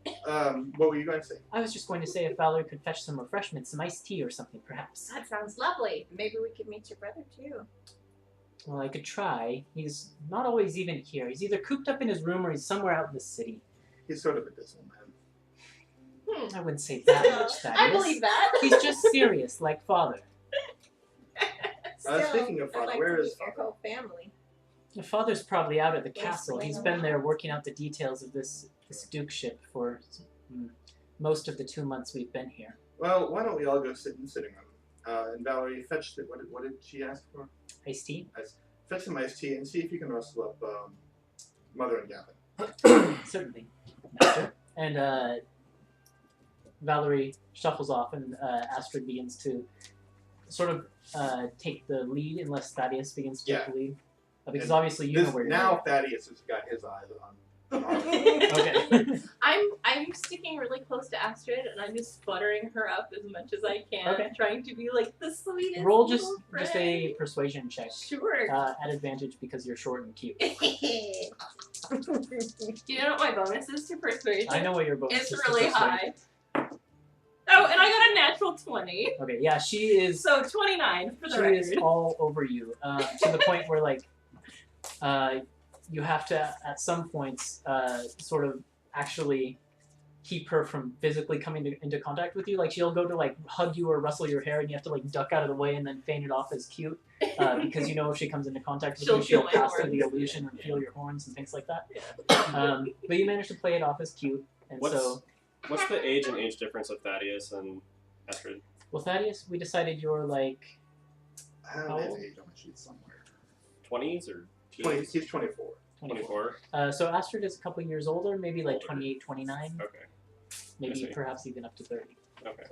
What were you going to say? I was just going to say if Valerie could fetch some refreshments, some iced tea or something, perhaps. That sounds lovely. Maybe we could meet your brother too. Well, I could try. He's not always even here. He's either cooped up in his room or he's somewhere out in the city. He's sort of a dismal man. I wouldn't say that much, Thaddeus. I believe that. He's just serious, like father. Speaking of I'd father, like where to is meet your father? whole family. Your father's probably out at the Yes, castle. I He's know. been there working out the details of this dukeship for most of the 2 months we've been here. Well, why don't we all go sit in the sitting room? And Valerie, fetch the, what did she ask for? Iced tea? Fetch some iced tea and see if you can rustle up Mother and Gavin. Certainly, master. And Valerie shuffles off, and Astrid begins to sort of take the lead, unless Thaddeus begins to take the lead. Because And obviously you know where you're now Thaddeus has got his eyes on. Okay. I'm sticking really close to Astrid and I'm just buttering her up as much as I can, Okay. trying to be like the sweetest Roll little just friend. a persuasion check. Sure. At advantage because you're short and cute. Do you know what my bonus is to persuasion? I know what your bonus It's is to really persuasion. high. Oh, and I got a natural 20. Okay, yeah, she is. So 29 for the She record. is all over you to the point where like you have to at some points sort of actually keep her from physically coming into contact with you. Like she'll go to like hug you or rustle your hair and you have to like duck out of the way and then feign it off as cute because you know if she comes into contact with She'll you she'll feel my pass through the horns. illusion and feel your horns and things like that. Yeah. But you managed to play it off as cute, and so What's the age and age difference of Thaddeus and Astrid? well, Thaddeus, we decided you're like I have How his old? age on my sheet somewhere. 20s or 20, teens? he's 24. 24. 24? So Astrid is a couple years older, maybe like Older. 28, 29, Okay. maybe see. perhaps even up to 30. Okay.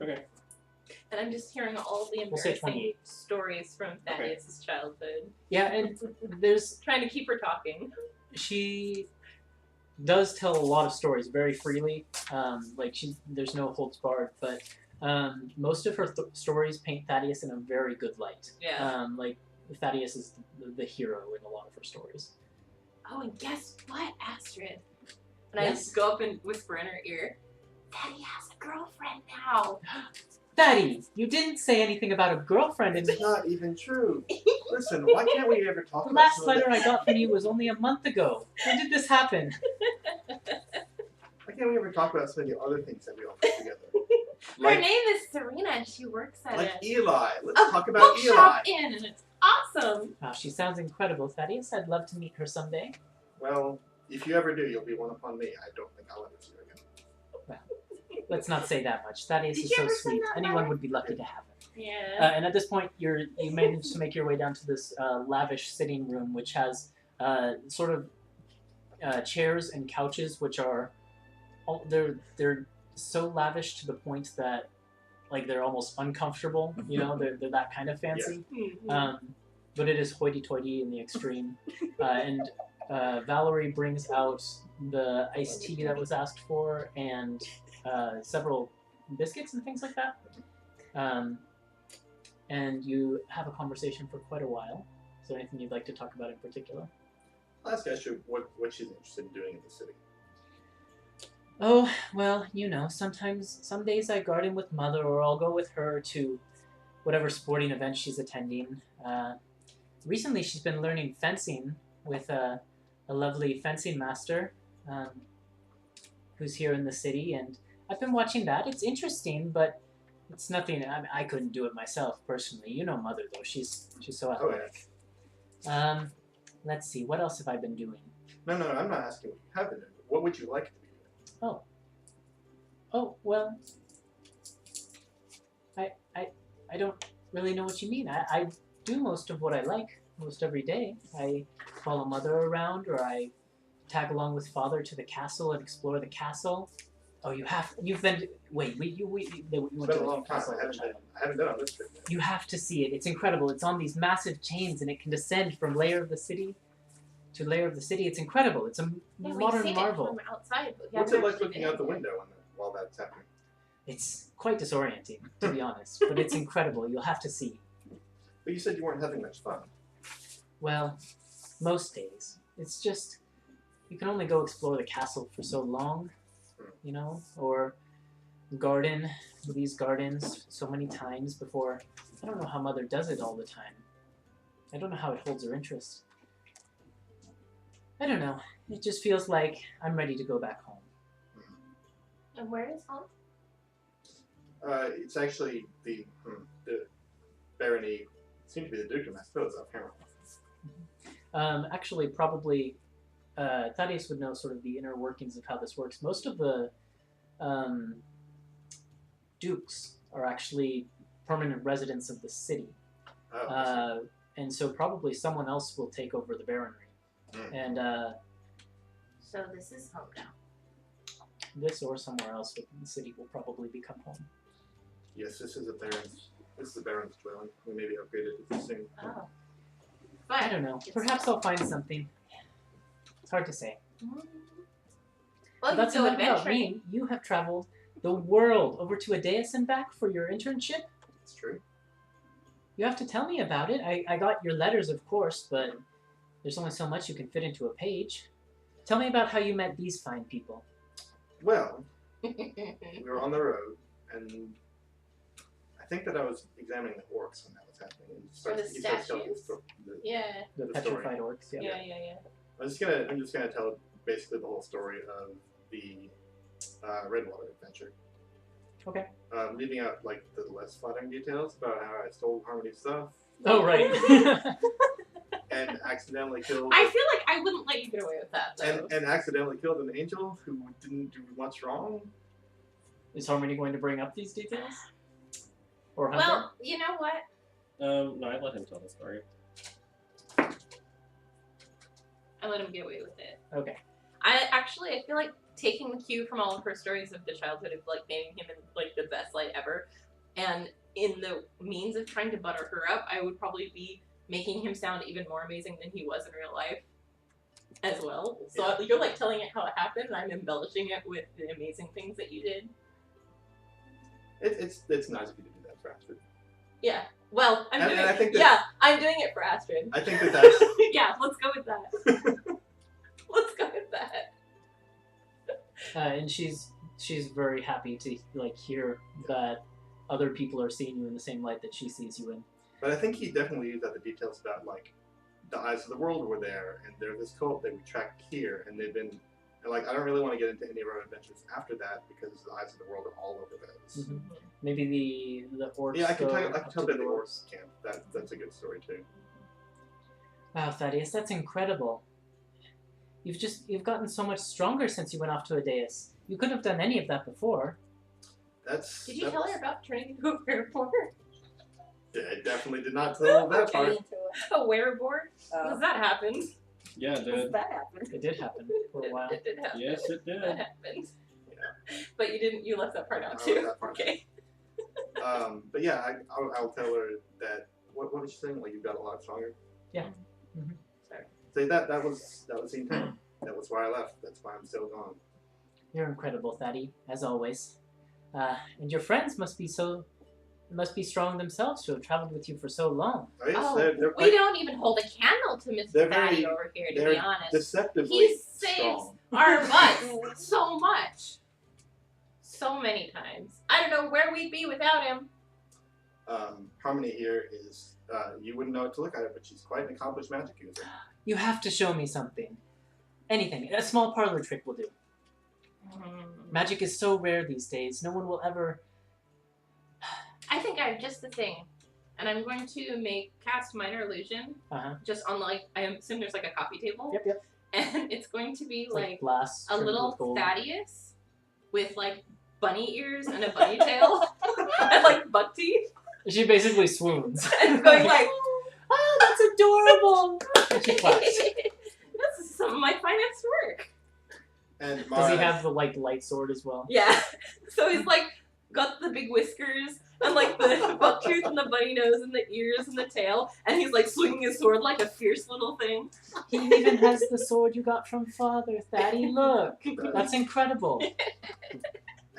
Okay. And I'm just hearing all the We'll say embarrassing 28. stories from Thaddeus' childhood. Yeah, and there's Trying to keep her talking. she does tell a lot of stories very freely. Like there's no holds barred, but most of her stories paint Thaddeus in a very good light. Yeah. Like Thaddeus is the hero in a lot of her stories. Oh, and guess what, Astrid? And I Yes? just go up and whisper in her ear, Daddy has a girlfriend now. Thaddy, you didn't say anything about a girlfriend in It's not even true. Listen, why can't we ever talk the about last some of letter I this? got from you was only a month ago. When did this happen? Why can't we ever talk about some of the other things that we all put together? Her name is Serena and she works at Like a Eli. Let's talk about Eli. bookshop inn and it's awesome. Wow, she sounds incredible, Thaddeus. I'd love to meet her someday. Well, if you ever do, you'll be one upon me. I don't think I'll ever see her again. Let's not say that much. Thaddeus Did is you so ever send sweet. that Anyone letter? would be lucky to have him. Yeah. And at this point, you manage to make your way down to this lavish sitting room, which has sort of chairs and couches, which are they're so lavish to the point that like they're almost uncomfortable. You know, they're that kind of fancy. But it is hoity-toity in the extreme. And Valerie brings out the iced tea that was asked for and several biscuits and things like that. And you have a conversation for quite a while. Is there anything you'd like to talk about in particular? I'll ask Esther what she's interested in doing in the city. Oh, well, you know, some days I garden with Mother, or I'll go with her to whatever sporting event she's attending. Recently, she's been learning fencing with a lovely fencing master who's here in the city, and I've been watching that. It's interesting, but it's nothing. I couldn't do it myself personally. You know, Mother though; she's so athletic. Let's see, what else have I been doing? No, I'm not asking what you have been doing. What would you like to be doing? Oh, well, I don't really know what you mean. I do most of what I like most every day. I follow Mother around, or I tag along with Father to the castle and explore the castle. Oh, you've been, wait, you went It's to been a the long time. castle. I haven't done on this trip yet. You have to see it. It's incredible. It's on these massive chains, and it can descend from layer of the city to layer of the city. It's incredible. It's a Yeah, we've modern seen marvel. it from outside, but we What's it haven't like actually looking been out the in. window while that's happening? It's quite disorienting, to be honest, but it's incredible. You'll have to see. But you said you weren't having much fun. Well, most days. It's just, you can only go explore the castle for so long, you know, or garden these gardens so many times before. I don't know how Mother does it all the time. I don't know how it holds her interest. I don't know. It just feels like I'm ready to go back home. And where is home? It's actually the barony. Seems to be the dukedom, I suppose, of Hamilton. Actually, probably Thaddeus would know sort of the inner workings of how this works. Most of the dukes are actually permanent residents of the city. Oh, And so probably someone else will take over the baronry. And So this is home now. this or somewhere else within the city will probably become home. yes, this is the baron's dwelling. We may be upgraded to this soon. Oh. I But don't know. Perhaps I'll find something. It's hard to say. well, But you that's go enough about adventuring. me. You have traveled the world over to Thaddeus and back for your internship. It's true. You have to tell me about it. I got your letters, of course, but there's only so much you can fit into a page. Tell me about how you met these fine people. Well, we were on the road, and I think that I was examining the orcs when that was happening. And the statues? Yeah. The The story. petrified orcs, yeah. Yeah. I'm just gonna tell basically the whole story of the Redwater adventure. Okay. Leaving out like the less flattering details about how I stole Harmony's stuff Oh, right. and accidentally killed. I feel like I wouldn't let you get away with that, though. and accidentally killed an angel who didn't do much wrong. Is Harmony going to bring up these details? Or Hunter? Well, you know what? No, I let him tell the story. I let him get away with it. Okay. I feel like taking the cue from all of her stories of the childhood of like naming him in like the best light ever, and in the means of trying to butter her up, I would probably be making him sound even more amazing than he was in real life as well. So you're like telling it how it happened, and I'm embellishing it with the amazing things that you did. It's nice of you to do that for Astrid. Yeah. Well, I'm And doing I think that- yeah, I'm doing it for Astrid. I think that's Yeah, let's go with that. Let's go with that. And she's very happy to like hear that other people are seeing you in the same light that she sees you in. But I think he definitely used out the details about like the eyes of the world were there, and they're this cult that we tracked here, and they've been And like, I don't really want to get into any road adventures after that because the eyes of the world are all over those. Mm-hmm. Maybe the orcs. Yeah, I can go tell up you to about the door. orcs camp. That's a good story too. Wow, Thaddeus, that's incredible. You've gotten so much stronger since you went off to Adeus. You couldn't have done any of that before. Did you tell her about turning into a werewolf? I definitely did not tell that part. A werewolf? Does that happen? Yeah, it Does did. that happen? It did happen for a while. It did happen. Yes, it did. That happened. Yeah. But you didn't. You left that part out I too. left that part Okay. But yeah, I'll tell her that. What was she saying? Like, you got a lot stronger. Yeah. Mm-hmm. So that was the intent. That was why I left. That's why I'm still gone. You're incredible, Thaddy, as always. And your friends must be strong themselves to have traveled with you for so long. Oh, yes, Oh, they're we quite don't even hold a candle to Mr. They're Thaddy very- over here, to they're be honest. deceptively He saves strong. our butts so much. So many times. I don't know where we'd be without him. Harmony here is, you wouldn't know it to look at her, but she's quite an accomplished magic user. You have to show me something. Anything. A small parlor trick will do. Magic is so rare these days. No one will ever... I think I have just the thing. And I'm going to cast Minor Illusion. Uh-huh. Just on, like, I assume there's like a coffee table. Yep. And it's going to be It's like glass a trimmed little with gold. Thaddeus with like bunny ears and a bunny tail and like buck teeth She basically swoons. and going like, Oh, that's adorable! And she claps. this is some of my finest work. And Does Mara, he have the light sword as well? Yeah. So he's like got the big whiskers and like the buck tooth and the bunny nose and the ears and the tail, and he's like swinging his sword like a fierce little thing. He even has the sword you got from Father, Thaddy. Look! That's incredible.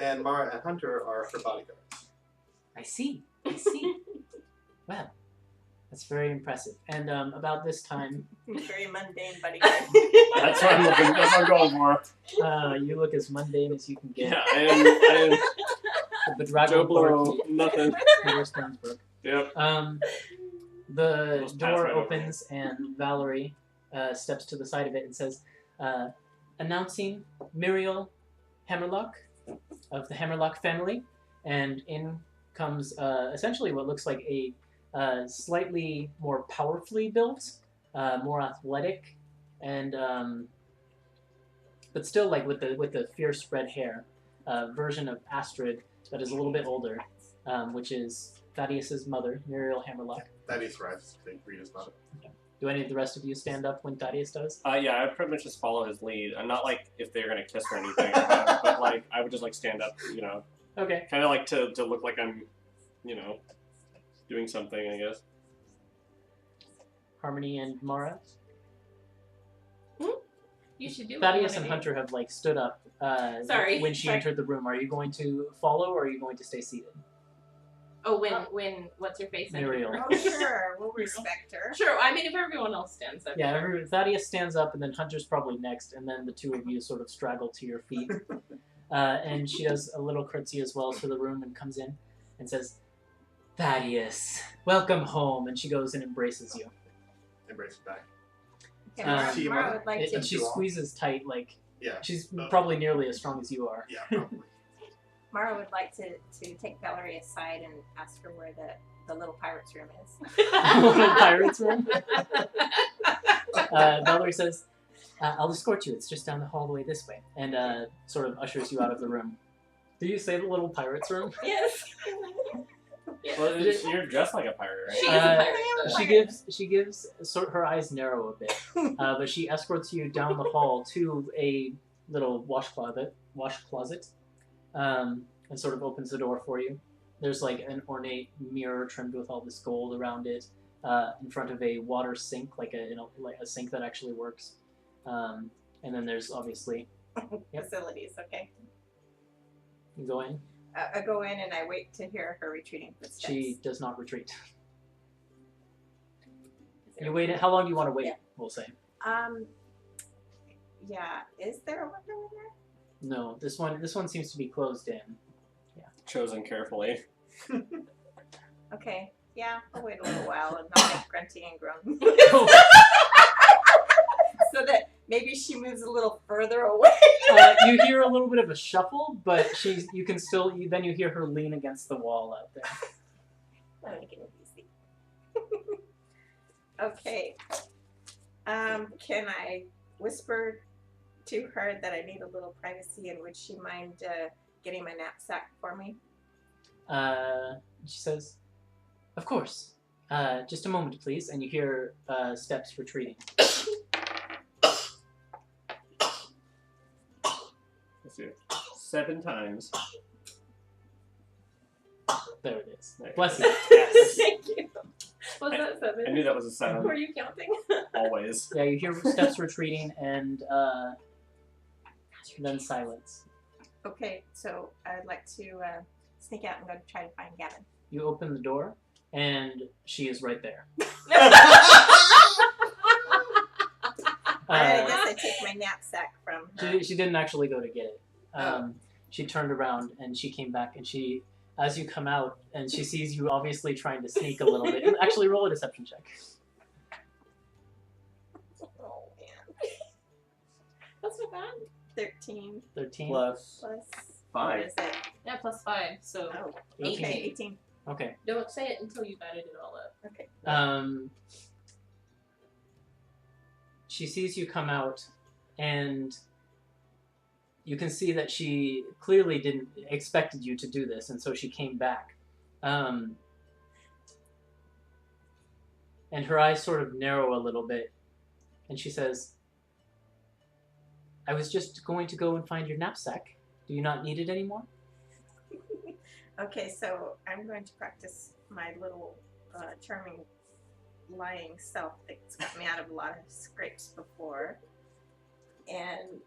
and Mara and Hunter are her bodyguards. I see. Well, that's very impressive. And about this time, Very mundane bodyguard. That's what I'm looking. That's what I'm going for. you look as mundane as you can get. Yeah, I am The Joe bedraggled Blow. barkeep, Nothing. Peter Stonesbrook. Yep. The Almost door passed right over opens and Valerie steps to the side of it and says, announcing Muriel Hammerlock of the Hammerlock family. And in comes essentially what looks like a slightly more powerfully built, more athletic, and but still like with the fierce red hair version of Astrid that is a little bit older, which is Thaddeus's mother, Muriel Hammerlock. That is right. Rita's mother. Do any of the rest of you stand up when Thaddeus does? Yeah, I pretty much just follow his lead. I'm not like if they're gonna kiss or anything, but like I would just like stand up, you know, Okay. kind of like to look like I'm, you know, doing something, I guess. Harmony and Mara. You should do Thaddeus it. and Hunter have like stood up Sorry. when she entered the room. Are you going to follow or are you going to stay seated? Oh, when what's her face? entered Muriel. the room. Oh, sure. We'll respect her. Sure. I mean, if everyone else stands up. Yeah, sure. Thaddeus stands up, and then Hunter's probably next, and then the two of you sort of straggle to your feet. And she does a little curtsy as well to the room and comes in and says, Thaddeus, welcome home. And she goes and embraces you. Embrace it back. Okay, Um, Mara would like to. And she squeezes tight, like Yeah. she's probably nearly as strong as you are. Yeah, probably. Mara would like to take Valerie aside and ask her where the little pirate's room is. Little pirate's room. Valerie says, I'll escort you. It's just down the hallway this way. And sort of ushers you out of the room. Do you say the little pirate's room? Yes. Well, you're dressed like a pirate, right? She is a pirate. though. She gives her eyes narrow a bit, but she escorts you down the hall to a little wash closet, and sort of opens the door for you. There's like an ornate mirror trimmed with all this gold around it, in front of a water sink, like a sink that actually works, and then there's obviously Facilities, okay. you go in. I go in and I wait to hear her retreating footsteps. She does not retreat. You wait. How long do you want to wait? Yeah. We'll say. Yeah. Is there a window in there? No, this one seems to be closed in. Chosen carefully. Okay. Yeah. I'll wait a little while and not get grunty and groan. So that Maybe she moves a little further away. You hear a little bit of a shuffle, but you can still. Then you hear her lean against the wall out there. Let me get it easy. Okay. Can I whisper to her that I need a little privacy, and would she mind getting my knapsack for me? She says, "Of course. Just a moment, please." And you hear steps retreating. Let's see. 7 times. There it is. There. Bless you. Yes. Thank you. Was that 7? I knew that was a 7. Were you counting? Always. Yeah, you hear steps retreating and then silence. Okay, so I'd like to sneak out and go to try to find Gavin. You open the door, and she is right there. I guess I take my knapsack from her. She didn't actually go to get it. She turned around and she came back, and as you come out, and she sees you obviously trying to sneak a little bit. Actually, roll a deception check. Oh man. That's not bad. 13 13. Plus plus 5. What is it? Yeah, plus 5. So Oh, 18. okay, 18. Okay. don't say it until you've added it all up. Okay. She sees you come out, and you can see that she clearly didn't expected you to do this, and so she came back. And her eyes sort of narrow a little bit, and she says, "I was just going to go and find your knapsack. Do you not need it anymore?" Okay, so I'm going to practice my little charming lying self that's got me out of a lot of scrapes before. And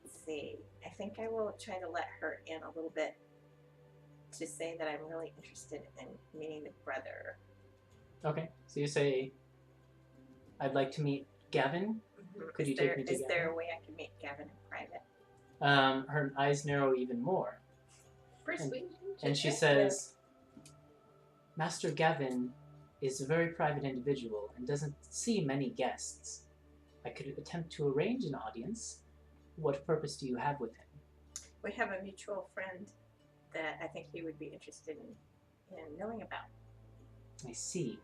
let's see, I think I will try to let her in a little bit to say that I'm really interested in meeting the brother. Okay, so you say, "I'd like to meet Gavin." Could you take me to Is there Gavin? a way I can meet Gavin in private? Her eyes narrow even more. Persuasion. And she check? says, "Master Gavin is a very private individual and doesn't see many guests. I could attempt to arrange an audience. What purpose do you have with him?" We have a mutual friend that I think he would be interested in knowing about. I see.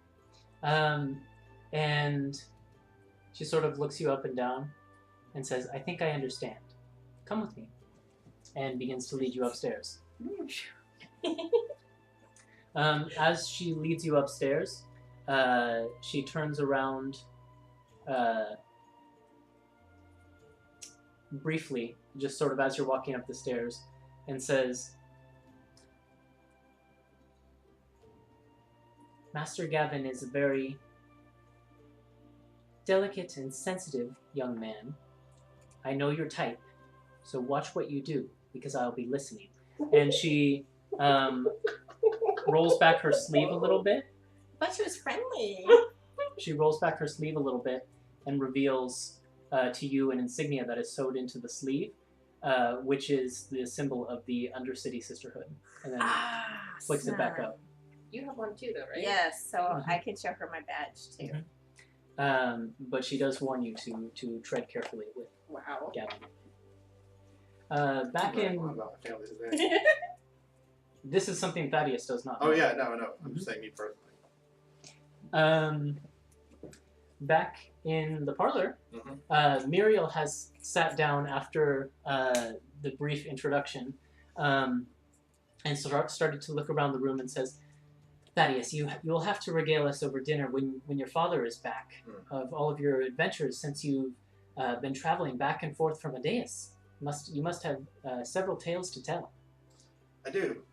And she sort of looks you up and down and says, "I think I understand. Come with me." And begins to lead you upstairs. As she leads you upstairs, she turns around briefly, just sort of as you're walking up the stairs, and says, "Master Gavin is a very delicate and sensitive young man. I know your type, so watch what you do, because I'll be listening." And she rolls back her sleeve a little bit. But she was friendly. She rolls back her sleeve a little bit and reveals to you an insignia that is sewed into the sleeve, which is the symbol of the Undercity Sisterhood. And then flicks it back up. You have one too, though, right? Yes, so I can show her my badge too. But she does warn you to tread carefully with Wow. Gavin. Back in... This is something Thaddeus does not know. Oh yeah, no. I'm just saying me personally. Back in the parlor, Mhm. Muriel has sat down after the brief introduction and started to look around the room and says, "Thaddeus, you'll have to regale us over dinner when your father is back of all of your adventures since you've been traveling back and forth from Adeus. You must have several tales to tell." I do.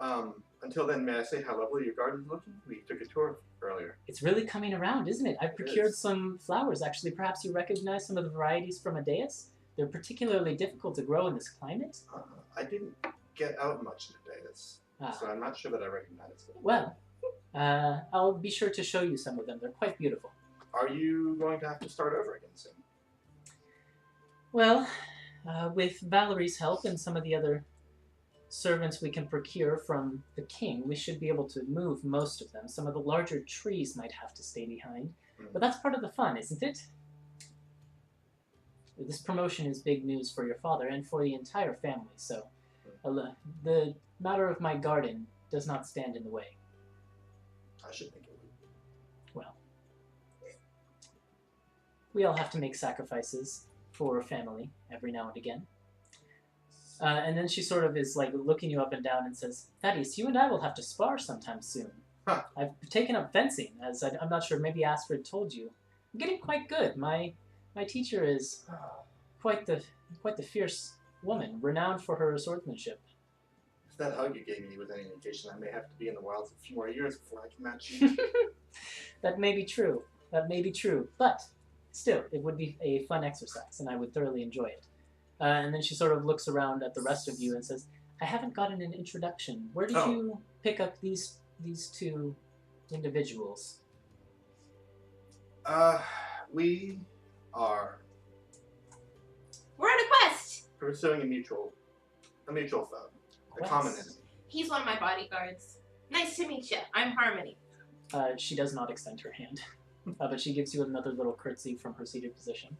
Until then, may I say how lovely your garden's looking? We took a tour earlier. It's really coming around, isn't it? I've procured is. some flowers. Actually, perhaps you recognize some of the varieties from Adeus? They're particularly difficult to grow in this climate. I didn't get out much today, so I'm not sure that I recognize them. Well, I'll be sure to show you some of them. They're quite beautiful. Are you going to have to start over again soon? Well, with Valerie's help and some of the other servants we can procure from the king, we should be able to move most of them. Some of the larger trees might have to stay behind. But that's part of the fun, isn't it? this promotion is big news for your father and for the entire family, so the matter of my garden does not stand in the way. I should think it would. Well, we all have to make sacrifices for family every now and again. And then she sort of is like looking you up and down and says, Thaddeus, you and I will have to spar sometime soon. Huh. I've taken up fencing, as I'm not sure, maybe Astrid told you. I'm getting quite good. My teacher is quite the fierce woman, renowned for her swordsmanship. If that hug you gave me was any indication, I may have to be in the wilds a few more years before I can match you. That may be true. But still, it would be a fun exercise, and I would thoroughly enjoy it. And then she sort of looks around at the rest of you and says, I haven't gotten an introduction. Where did you pick up these two individuals? We are We're on a quest. pursuing a mutual foe, a common enemy. He's one of my bodyguards. Nice to meet you. I'm Harmony. She does not extend her hand, but she gives you another little curtsy from her seated position.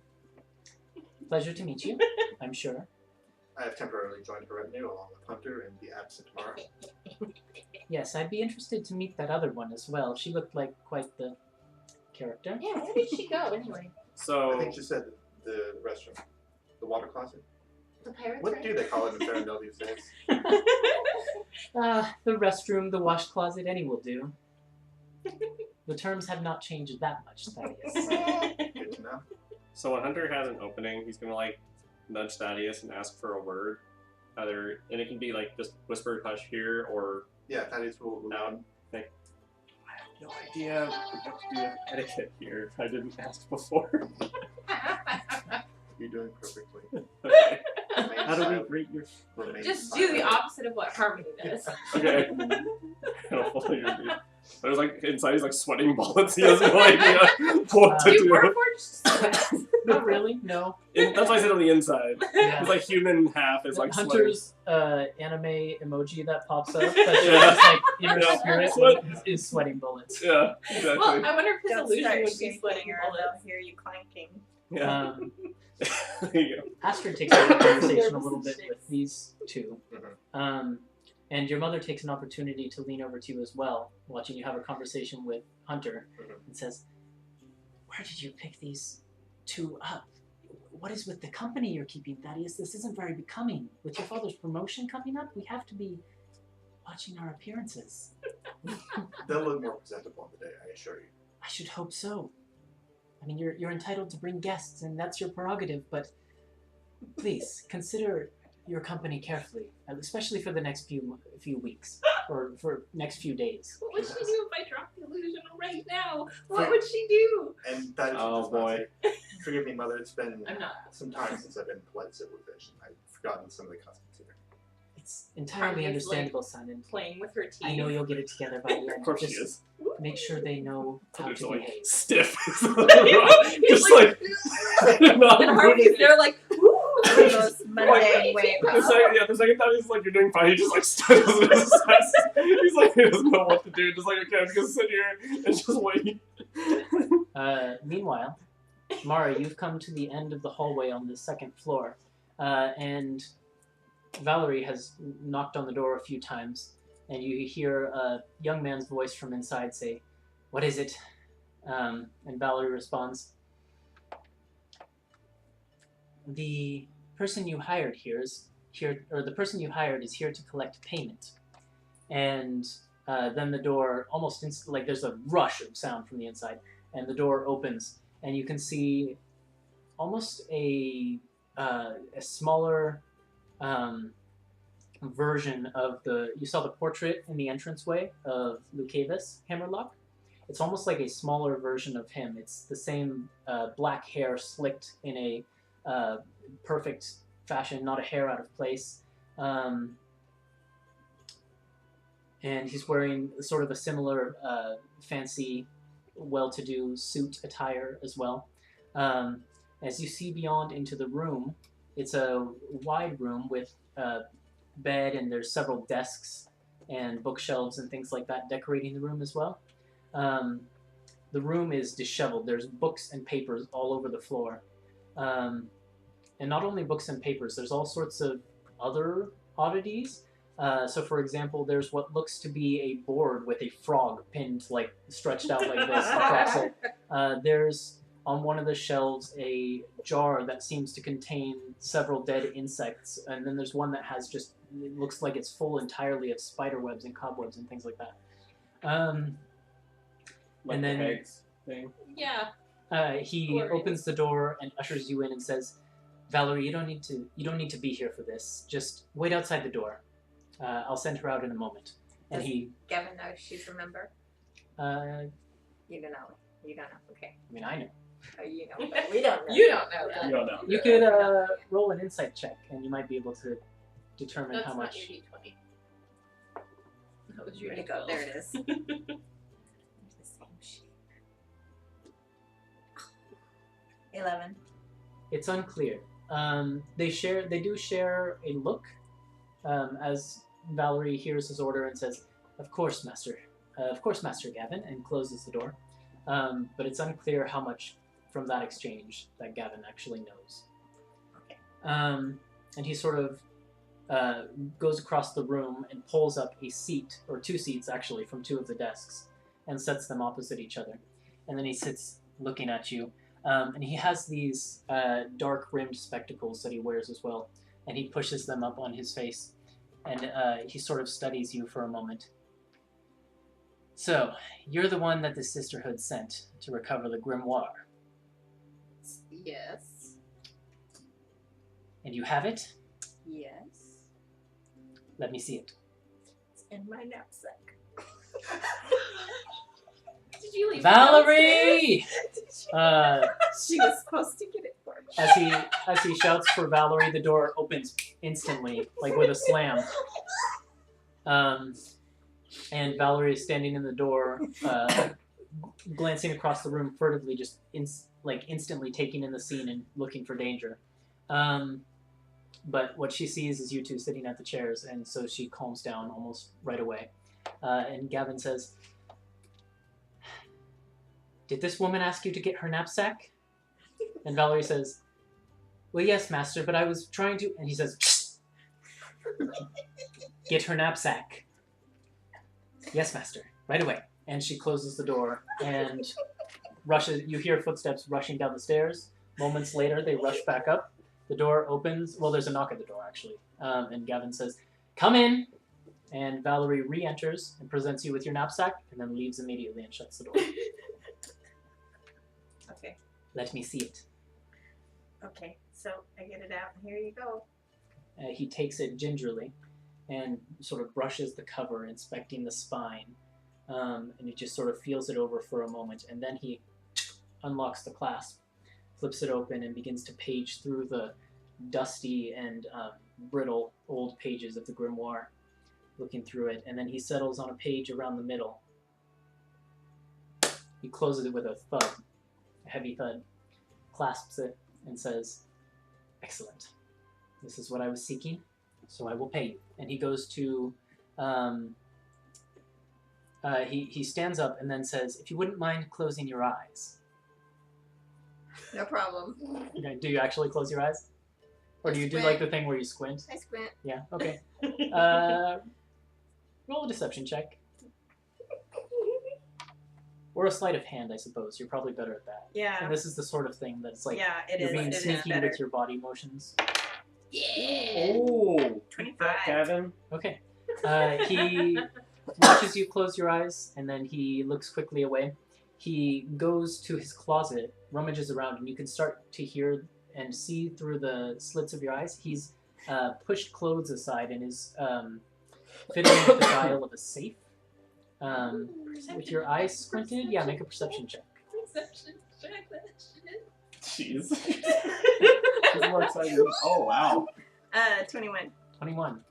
Pleasure to meet you, I'm sure. I have temporarily joined her retinue along with Hunter and the absent Mara. Yes, I'd be interested to meet that other one as well. She looked like quite the character. Yeah, where did she go anyway? So I think she said the restroom, the water closet. The pirates. What do they call it in Ferndale these days? The restroom, the wash closet, any will do. The terms have not changed that much, Thaddeus. Good to know. So when Hunter has an opening, he's gonna like nudge Thaddeus and ask for a word, either, and it can be like just whispered hush here or Yeah, Thaddeus will out. Like, I have no idea what to do with etiquette here. I didn't ask before. You're doing perfectly. Okay. Remain How do we silent. rate your? Remain Just do the silent. opposite of what Harmony does. Okay. I'll follow your lead. There's like inside he's like sweating bullets. He has no idea what to Do do. Warforged? Not really, no. That's why I said on the inside. Yeah. It's like human half is like Hunter's anime emoji that pops up, that's just like inner Yeah. spirit Sweat. is sweating bullets. sweating. Yeah, exactly. Well, I wonder if his Don't illusion start would be shaking sweating or bullets. they'll hear you clanking. yeah. There you go. Astrid takes over the conversation a little bit Nervous with these two. And your mother takes an opportunity to lean over to you as well, watching you have a conversation with Hunter, and says, where did you pick these two up? What is with the company you're keeping, Thaddeus? This isn't very becoming. With your father's promotion coming up, we have to be watching our appearances. They'll look more presentable on the day, I assure you. I should hope so. I mean, you're entitled to bring guests, and that's your prerogative, but please, consider your company carefully, especially for the next few weeks, or for next few days. What would she do if I dropped the illusion right now? What would she do? And that is Oh, just not boy. say, forgive me, Mother, it's been I'm not. some time since I've been in polite civilization. I've forgotten some of the customs here. It's entirely Harmony's, understandable, son, and Playing with her teeth. I know you'll get it together by the end. Of course she Just is. make sure they know how Hunter's to like behave. stiff. He's Just like not and Harmony's moving. there like, ooh. Those mundane ways. The second time he's like, you're doing fine, he just like stutters in his chest. He's like, he doesn't know what to do. Just like, okay, I'm just gonna sit here and just wait. Meanwhile, Mara, you've come to the end of the hallway on the second floor, and Valerie has knocked on the door a few times, and you hear a young man's voice from inside say, "What is it?" And Valerie responds, "The person you hired is here to collect payment." And then the door almost like there's a rush of sound from the inside, and the door opens, and you can see almost a smaller version of you saw the portrait in the entranceway of Lucavis Hammerlock. It's almost like a smaller version of him. It's the same black hair slicked in a perfect fashion, not a hair out of place. And he's wearing sort of a similar fancy, well-to-do suit attire as well. As you see beyond into the room, it's a wide room with a bed, and there's several desks and bookshelves and things like that decorating the room as well. The room is disheveled. There's books and papers all over the floor. and not only books and papers, there's all sorts of other oddities. So, for example, there's what looks to be a board with a frog pinned, like, stretched out like this across it. There's, on one of the shelves, a jar that seems to contain several dead insects. And then there's one that has just, it looks like it's full entirely of spider webs and cobwebs and things like that. Like and the then eggs thing. Yeah. he Glorious. opens the door and ushers you in and says, "Valerie, you don't need to be here for this. Just wait outside the door. I'll send her out in a moment." And he, Gavin knows she's a member. I You don't know. You don't know. Okay. mean, I know. Oh, you know, but we don't know. You don't know You that. don't know. You could roll an insight check, and you might be able to determine That's how not much. your D20. That was your Where'd it go? There it is. D12. There's the same shape. 11. It's unclear. They do share a look, as Valerie hears his order and says, "Of course, Master Gavin," and closes the door. But it's unclear how much from that exchange that Gavin actually knows. Okay. And he sort of goes across the room and pulls up a seat, or two seats actually, from two of the desks, and sets them opposite each other. And then he sits looking at you. And he has these dark-rimmed spectacles that he wears as well, and he pushes them up on his face, and he sort of studies you for a moment. "So, you're the one that the Sisterhood sent to recover the grimoire, Yes. and you have it? Yes. Let me see it." It's in my knapsack. Did you leave "Valerie!" She was supposed to get it for me. As he shouts for Valerie, the door opens instantly, like with a slam. And Valerie is standing in the door, glancing across the room furtively, just instantly taking in the scene and looking for danger. But what she sees is you two sitting at the chairs, and so she calms down almost right away. And Gavin says, "Did this woman ask you to get her knapsack?" And Valerie says, "Well, yes, Master, but I was trying to..." And he says, "Get her knapsack." "Yes, Master, right away." And she closes the door and rushes. You hear footsteps rushing down the stairs. Moments later, they rush back up. The door opens. Well, there's a knock at the door, actually. And Gavin says, "Come in." And Valerie re-enters and presents you with your knapsack, and then leaves immediately and shuts the door. Okay. "Let me see it." Okay. So I get it out, and here you go. He takes it gingerly and sort of brushes the cover, inspecting the spine. And he just sort of feels it over for a moment, and then he unlocks the clasp, flips it open, and begins to page through the dusty and brittle old pages of the grimoire, looking through it, and then he settles on a page around the middle. He closes it with a thud, a heavy thud, clasps it, and says, "Excellent. This is what I was seeking, so I will pay you." And he goes to, he stands up and then says, "If you wouldn't mind closing your eyes." No problem. Okay, do you actually close your eyes? Or do you do like the thing where you squint? I squint. Yeah, okay. Roll a deception check. Or a sleight of hand, I suppose. You're probably better at that. Yeah. And this is the sort of thing that's like, Yeah, it you're is. being It is sneaky better. with your body motions. Yeah. Oh, 25. Gavin. Okay. He watches you close your eyes, and then he looks quickly away. He goes to his closet, rummages around, and you can start to hear and see through the slits of your eyes. He's pushed clothes aside and is fiddling with the dial of a safe. With your eyes squinted, yeah, make a perception check. Perception check that shit. Jeez. She's more excited. Oh, wow. 21. 21.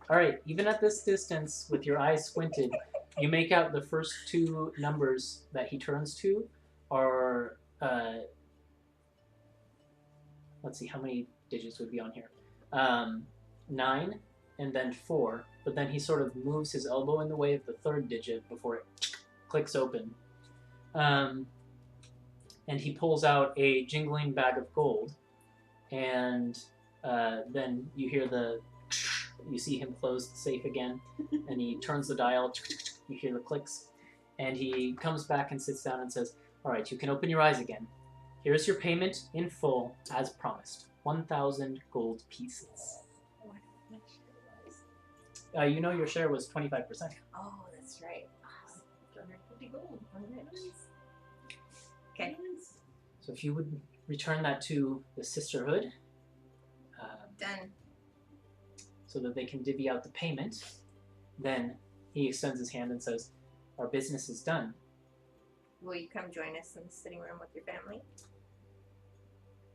All right, even at this distance, with your eyes squinted, you make out the first two numbers that he turns to are, let's see, how many digits would be on here? 9 and then 4, but then he sort of moves his elbow in the way of the third digit before it clicks open. And he pulls out a jingling bag of gold and then you hear you see him close the safe again, and he turns the dial. You hear the clicks, and he comes back and sits down and says, "All right, you can open your eyes again. Here's your payment in full, as promised. 1,000 gold pieces." You know your share was 25%. Oh, that's right. 250 gold. Alright. Okay. So if you would return that to the Sisterhood, Done. so that they can divvy out the payment, then he extends his hand and says, "Our business is done." Will you come join us in the sitting room with your family?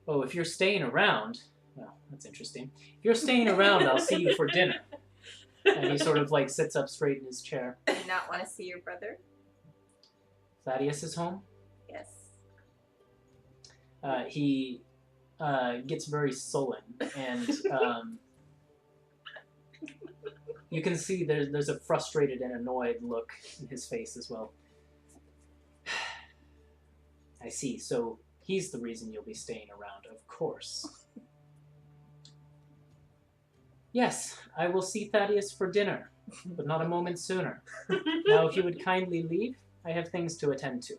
Oh, if you're staying around, well, that's interesting. If you're staying around, I'll see you for dinner. And he sort of like sits up straight in his chair. Do you not want to see your brother? Thaddeus is home. Yes. He gets very sullen, and you can see there's a frustrated and annoyed look in his face as well. I see. So he's the reason you'll be staying around, of course. Yes, I will see Thaddeus for dinner, but not a moment sooner. Now, if you would kindly leave, I have things to attend to.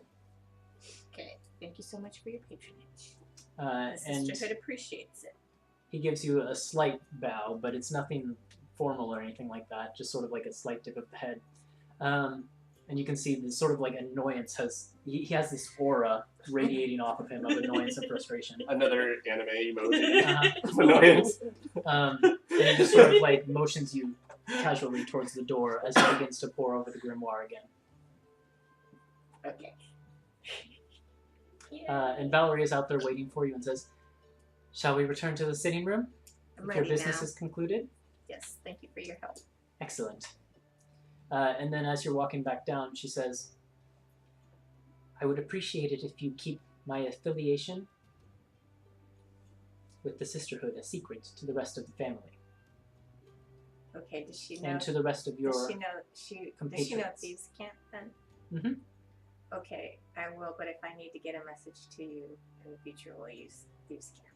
Okay. Thank you so much for your patronage. The And Sisterhood appreciates it. he gives you a slight bow, but it's nothing formal or anything like that, just sort of like a slight dip of the head. And you can see this sort of like annoyance he has this aura radiating off of him of annoyance and frustration. Another anime emoji. Uh-huh. Annoyance. And he just sort of like motions you casually towards the door as he begins to pour over the grimoire again. Okay. And Valerie is out there waiting for you and says, "Shall we return to the sitting room? I'm If your ready business now. is concluded?" Yes, thank you for your help. Excellent. And then as you're walking back down, she says, "I would appreciate it if you keep my affiliation with the Sisterhood a secret to the rest of the family, Okay, does she know? and to the rest of your Does she know? Does she know compatriots. Thieves' Camp then? Mhm. Okay, I will. But if I need to get a message to you in the future, we'll use Thieves' Camp.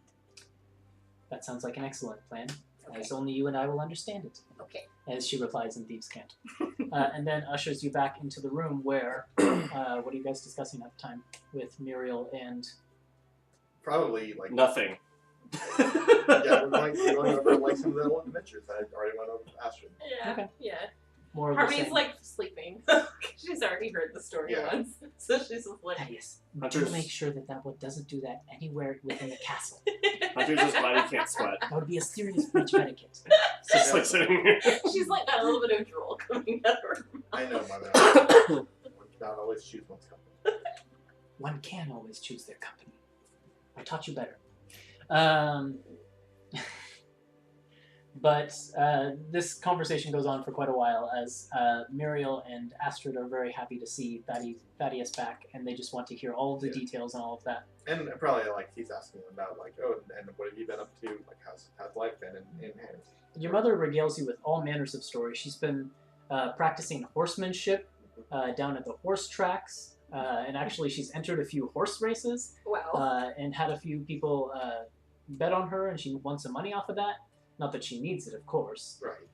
That sounds like an excellent plan, Okay. as only you and I will understand it," Okay. as she replies in Thieves' Cant. And then ushers you back into the room where, what are you guys discussing at the time with Muriel and... Probably like Nothing. yeah, we're going over like some of the old adventures that I already went over with Astrid. Yeah. Okay. Yeah. More of the Harmony's same. like sleeping. She's already heard the story Yeah. once, so she's just like. Thaddeus, Hunter's- do make sure that one doesn't do that anywhere within the castle. Hunter's just glad he can't sweat. That would be a serious breach of etiquette. Just like sitting here. She's like got a little bit of drool coming out of her mouth. I know, mother. One cannot always choose one's company. One can always choose their company. I taught you better. But this conversation goes on for quite a while as Muriel and Astrid are very happy to see Thaddeus back, and they just want to hear all of the Yeah. details and all of that. And probably like he's asking about like, oh, and what have you been up to? Like, how's life been in hand? Your mother regales you with all manners of stories. She's been practicing horsemanship down at the horse tracks, and actually she's entered a few horse races Wow. and had a few people bet on her, and she won some money off of that. Not that she needs it, of course. Right.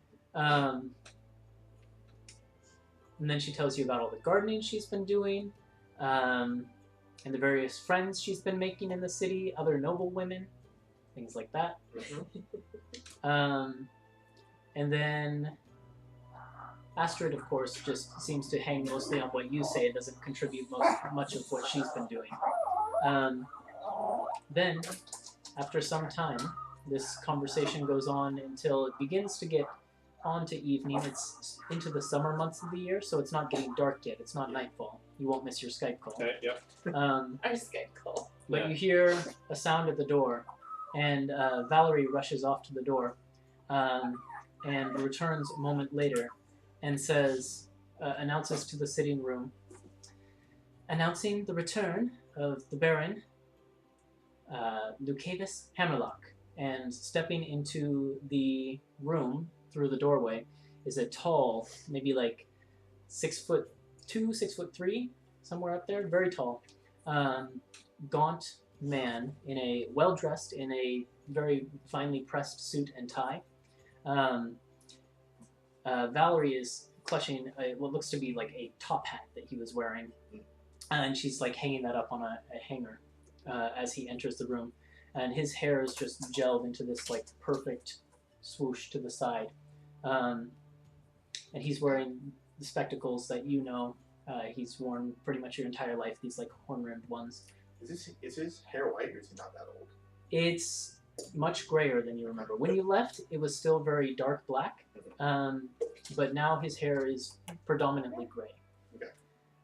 And then she tells you about all the gardening she's been doing, and the various friends she's been making in the city, other noble women, things like that. Mm-hmm. And then Astrid, of course, just seems to hang mostly on what you say. It doesn't contribute much of what she's been doing. Then, after some time, this conversation goes on until it begins to get on to evening. It's into the summer months of the year, so it's not getting dark yet. It's not nightfall. You won't miss your Skype call. Okay, yep. I just get cool. But Yeah. you hear a sound at the door, and Valerie rushes off to the door and returns a moment later and says, announces to the sitting room, announcing the return of the Baron, Lucavis Hammerlock. And stepping into the room through the doorway is a tall, maybe like 6'2", 6'3", somewhere up there, very tall, gaunt man in a well-dressed, in a very finely pressed suit and tie. Valerie is clutching what looks to be like a top hat that he was wearing, and she's like hanging that up on a hanger as he enters the room, and his hair is just gelled into this like perfect swoosh to the side, and he's wearing the spectacles that he's worn pretty much your entire life, these like horn-rimmed ones. Is his hair white, or is he not that old? It's much grayer than you remember. When you left, it was still very dark black, but now his hair is predominantly gray. Okay.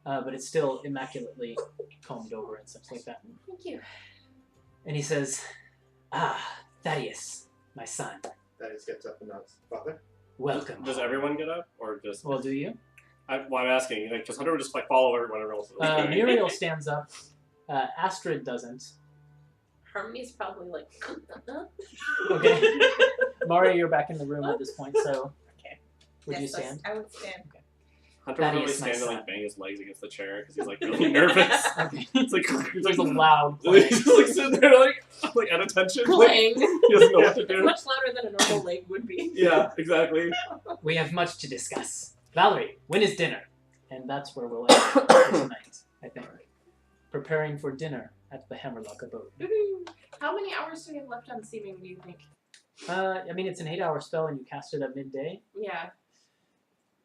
But it's still immaculately combed over and such like that. Thank you. And he says, Thaddeus, my son, Thaddeus gets up and nods. Father? welcome. Does everyone get up, or just? Well, do you? I'm asking, like, because Hunter would just like follow everyone else. Muriel stands up. Astrid doesn't. Harmony's probably like. Okay. Mario, you're back in the room at this point, so Okay. would you stand? I would stand. Hunter would really Thaddeus, my stand and son. like bang his legs against the chair because he's like really nervous. Okay. It's like There's a loud clang. he's just like sitting there like at attention. Like, Clang. he doesn't know what to It's do. much louder than a normal leg would be. Yeah, exactly. We have much to discuss. Valerie, when is dinner? And that's where we'll end for tonight, I think. Preparing for dinner at the Hammerlock abode. Woohoo. How many hours do we have left on Seeming, do you think? I mean, it's an 8-hour spell and you cast it at midday. Yeah.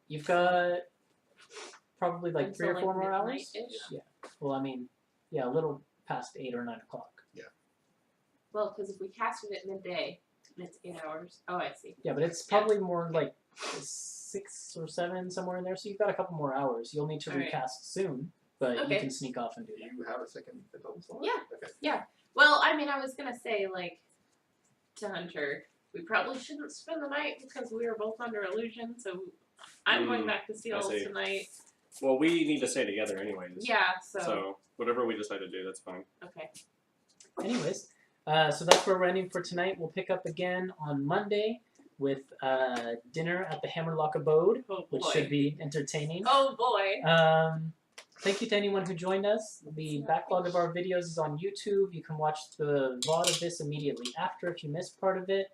You've got probably like 3 or Until, 4 more hours. midnight-ish? Yeah. Well, I mean, yeah, a little past 8 or 9 o'clock. Well, because if we cast it at midday, it's 8 hours. Oh, I see. Yeah, but it's probably more like 6 or 7, somewhere in there. So you've got a couple more hours. You'll need to All right. recast soon, but you Okay. can sneak off and do Do that. you have a second adult slot? Yeah. Okay. Well, I mean, I was gonna say, like, to Hunter, we probably shouldn't spend the night because we were both under illusion, so I'm going back to Seals see. tonight. Well, we need to stay together anyways. Yeah, So whatever we decide to do, that's fine. Okay. Anyways, so that's where we're ending for tonight. We'll pick up again on Monday with dinner at the Hammerlock abode, Oh, which boy. should be entertaining. Oh, boy. Thank you to anyone who joined us. The backlog of our videos is on YouTube. You can watch the VOD of this immediately after if you missed part of it.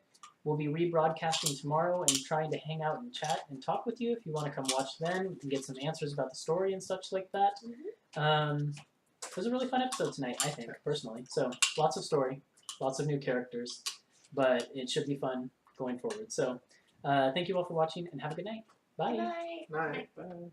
We'll be rebroadcasting tomorrow and trying to hang out and chat and talk with you. If you want to come watch then, we can get some answers about the story and such like that. It was a really fun episode tonight, I think, personally. So, lots of story, lots of new characters, but it should be fun going forward. So, thank you all for watching and have a good night. Bye. Good night. Night. Bye.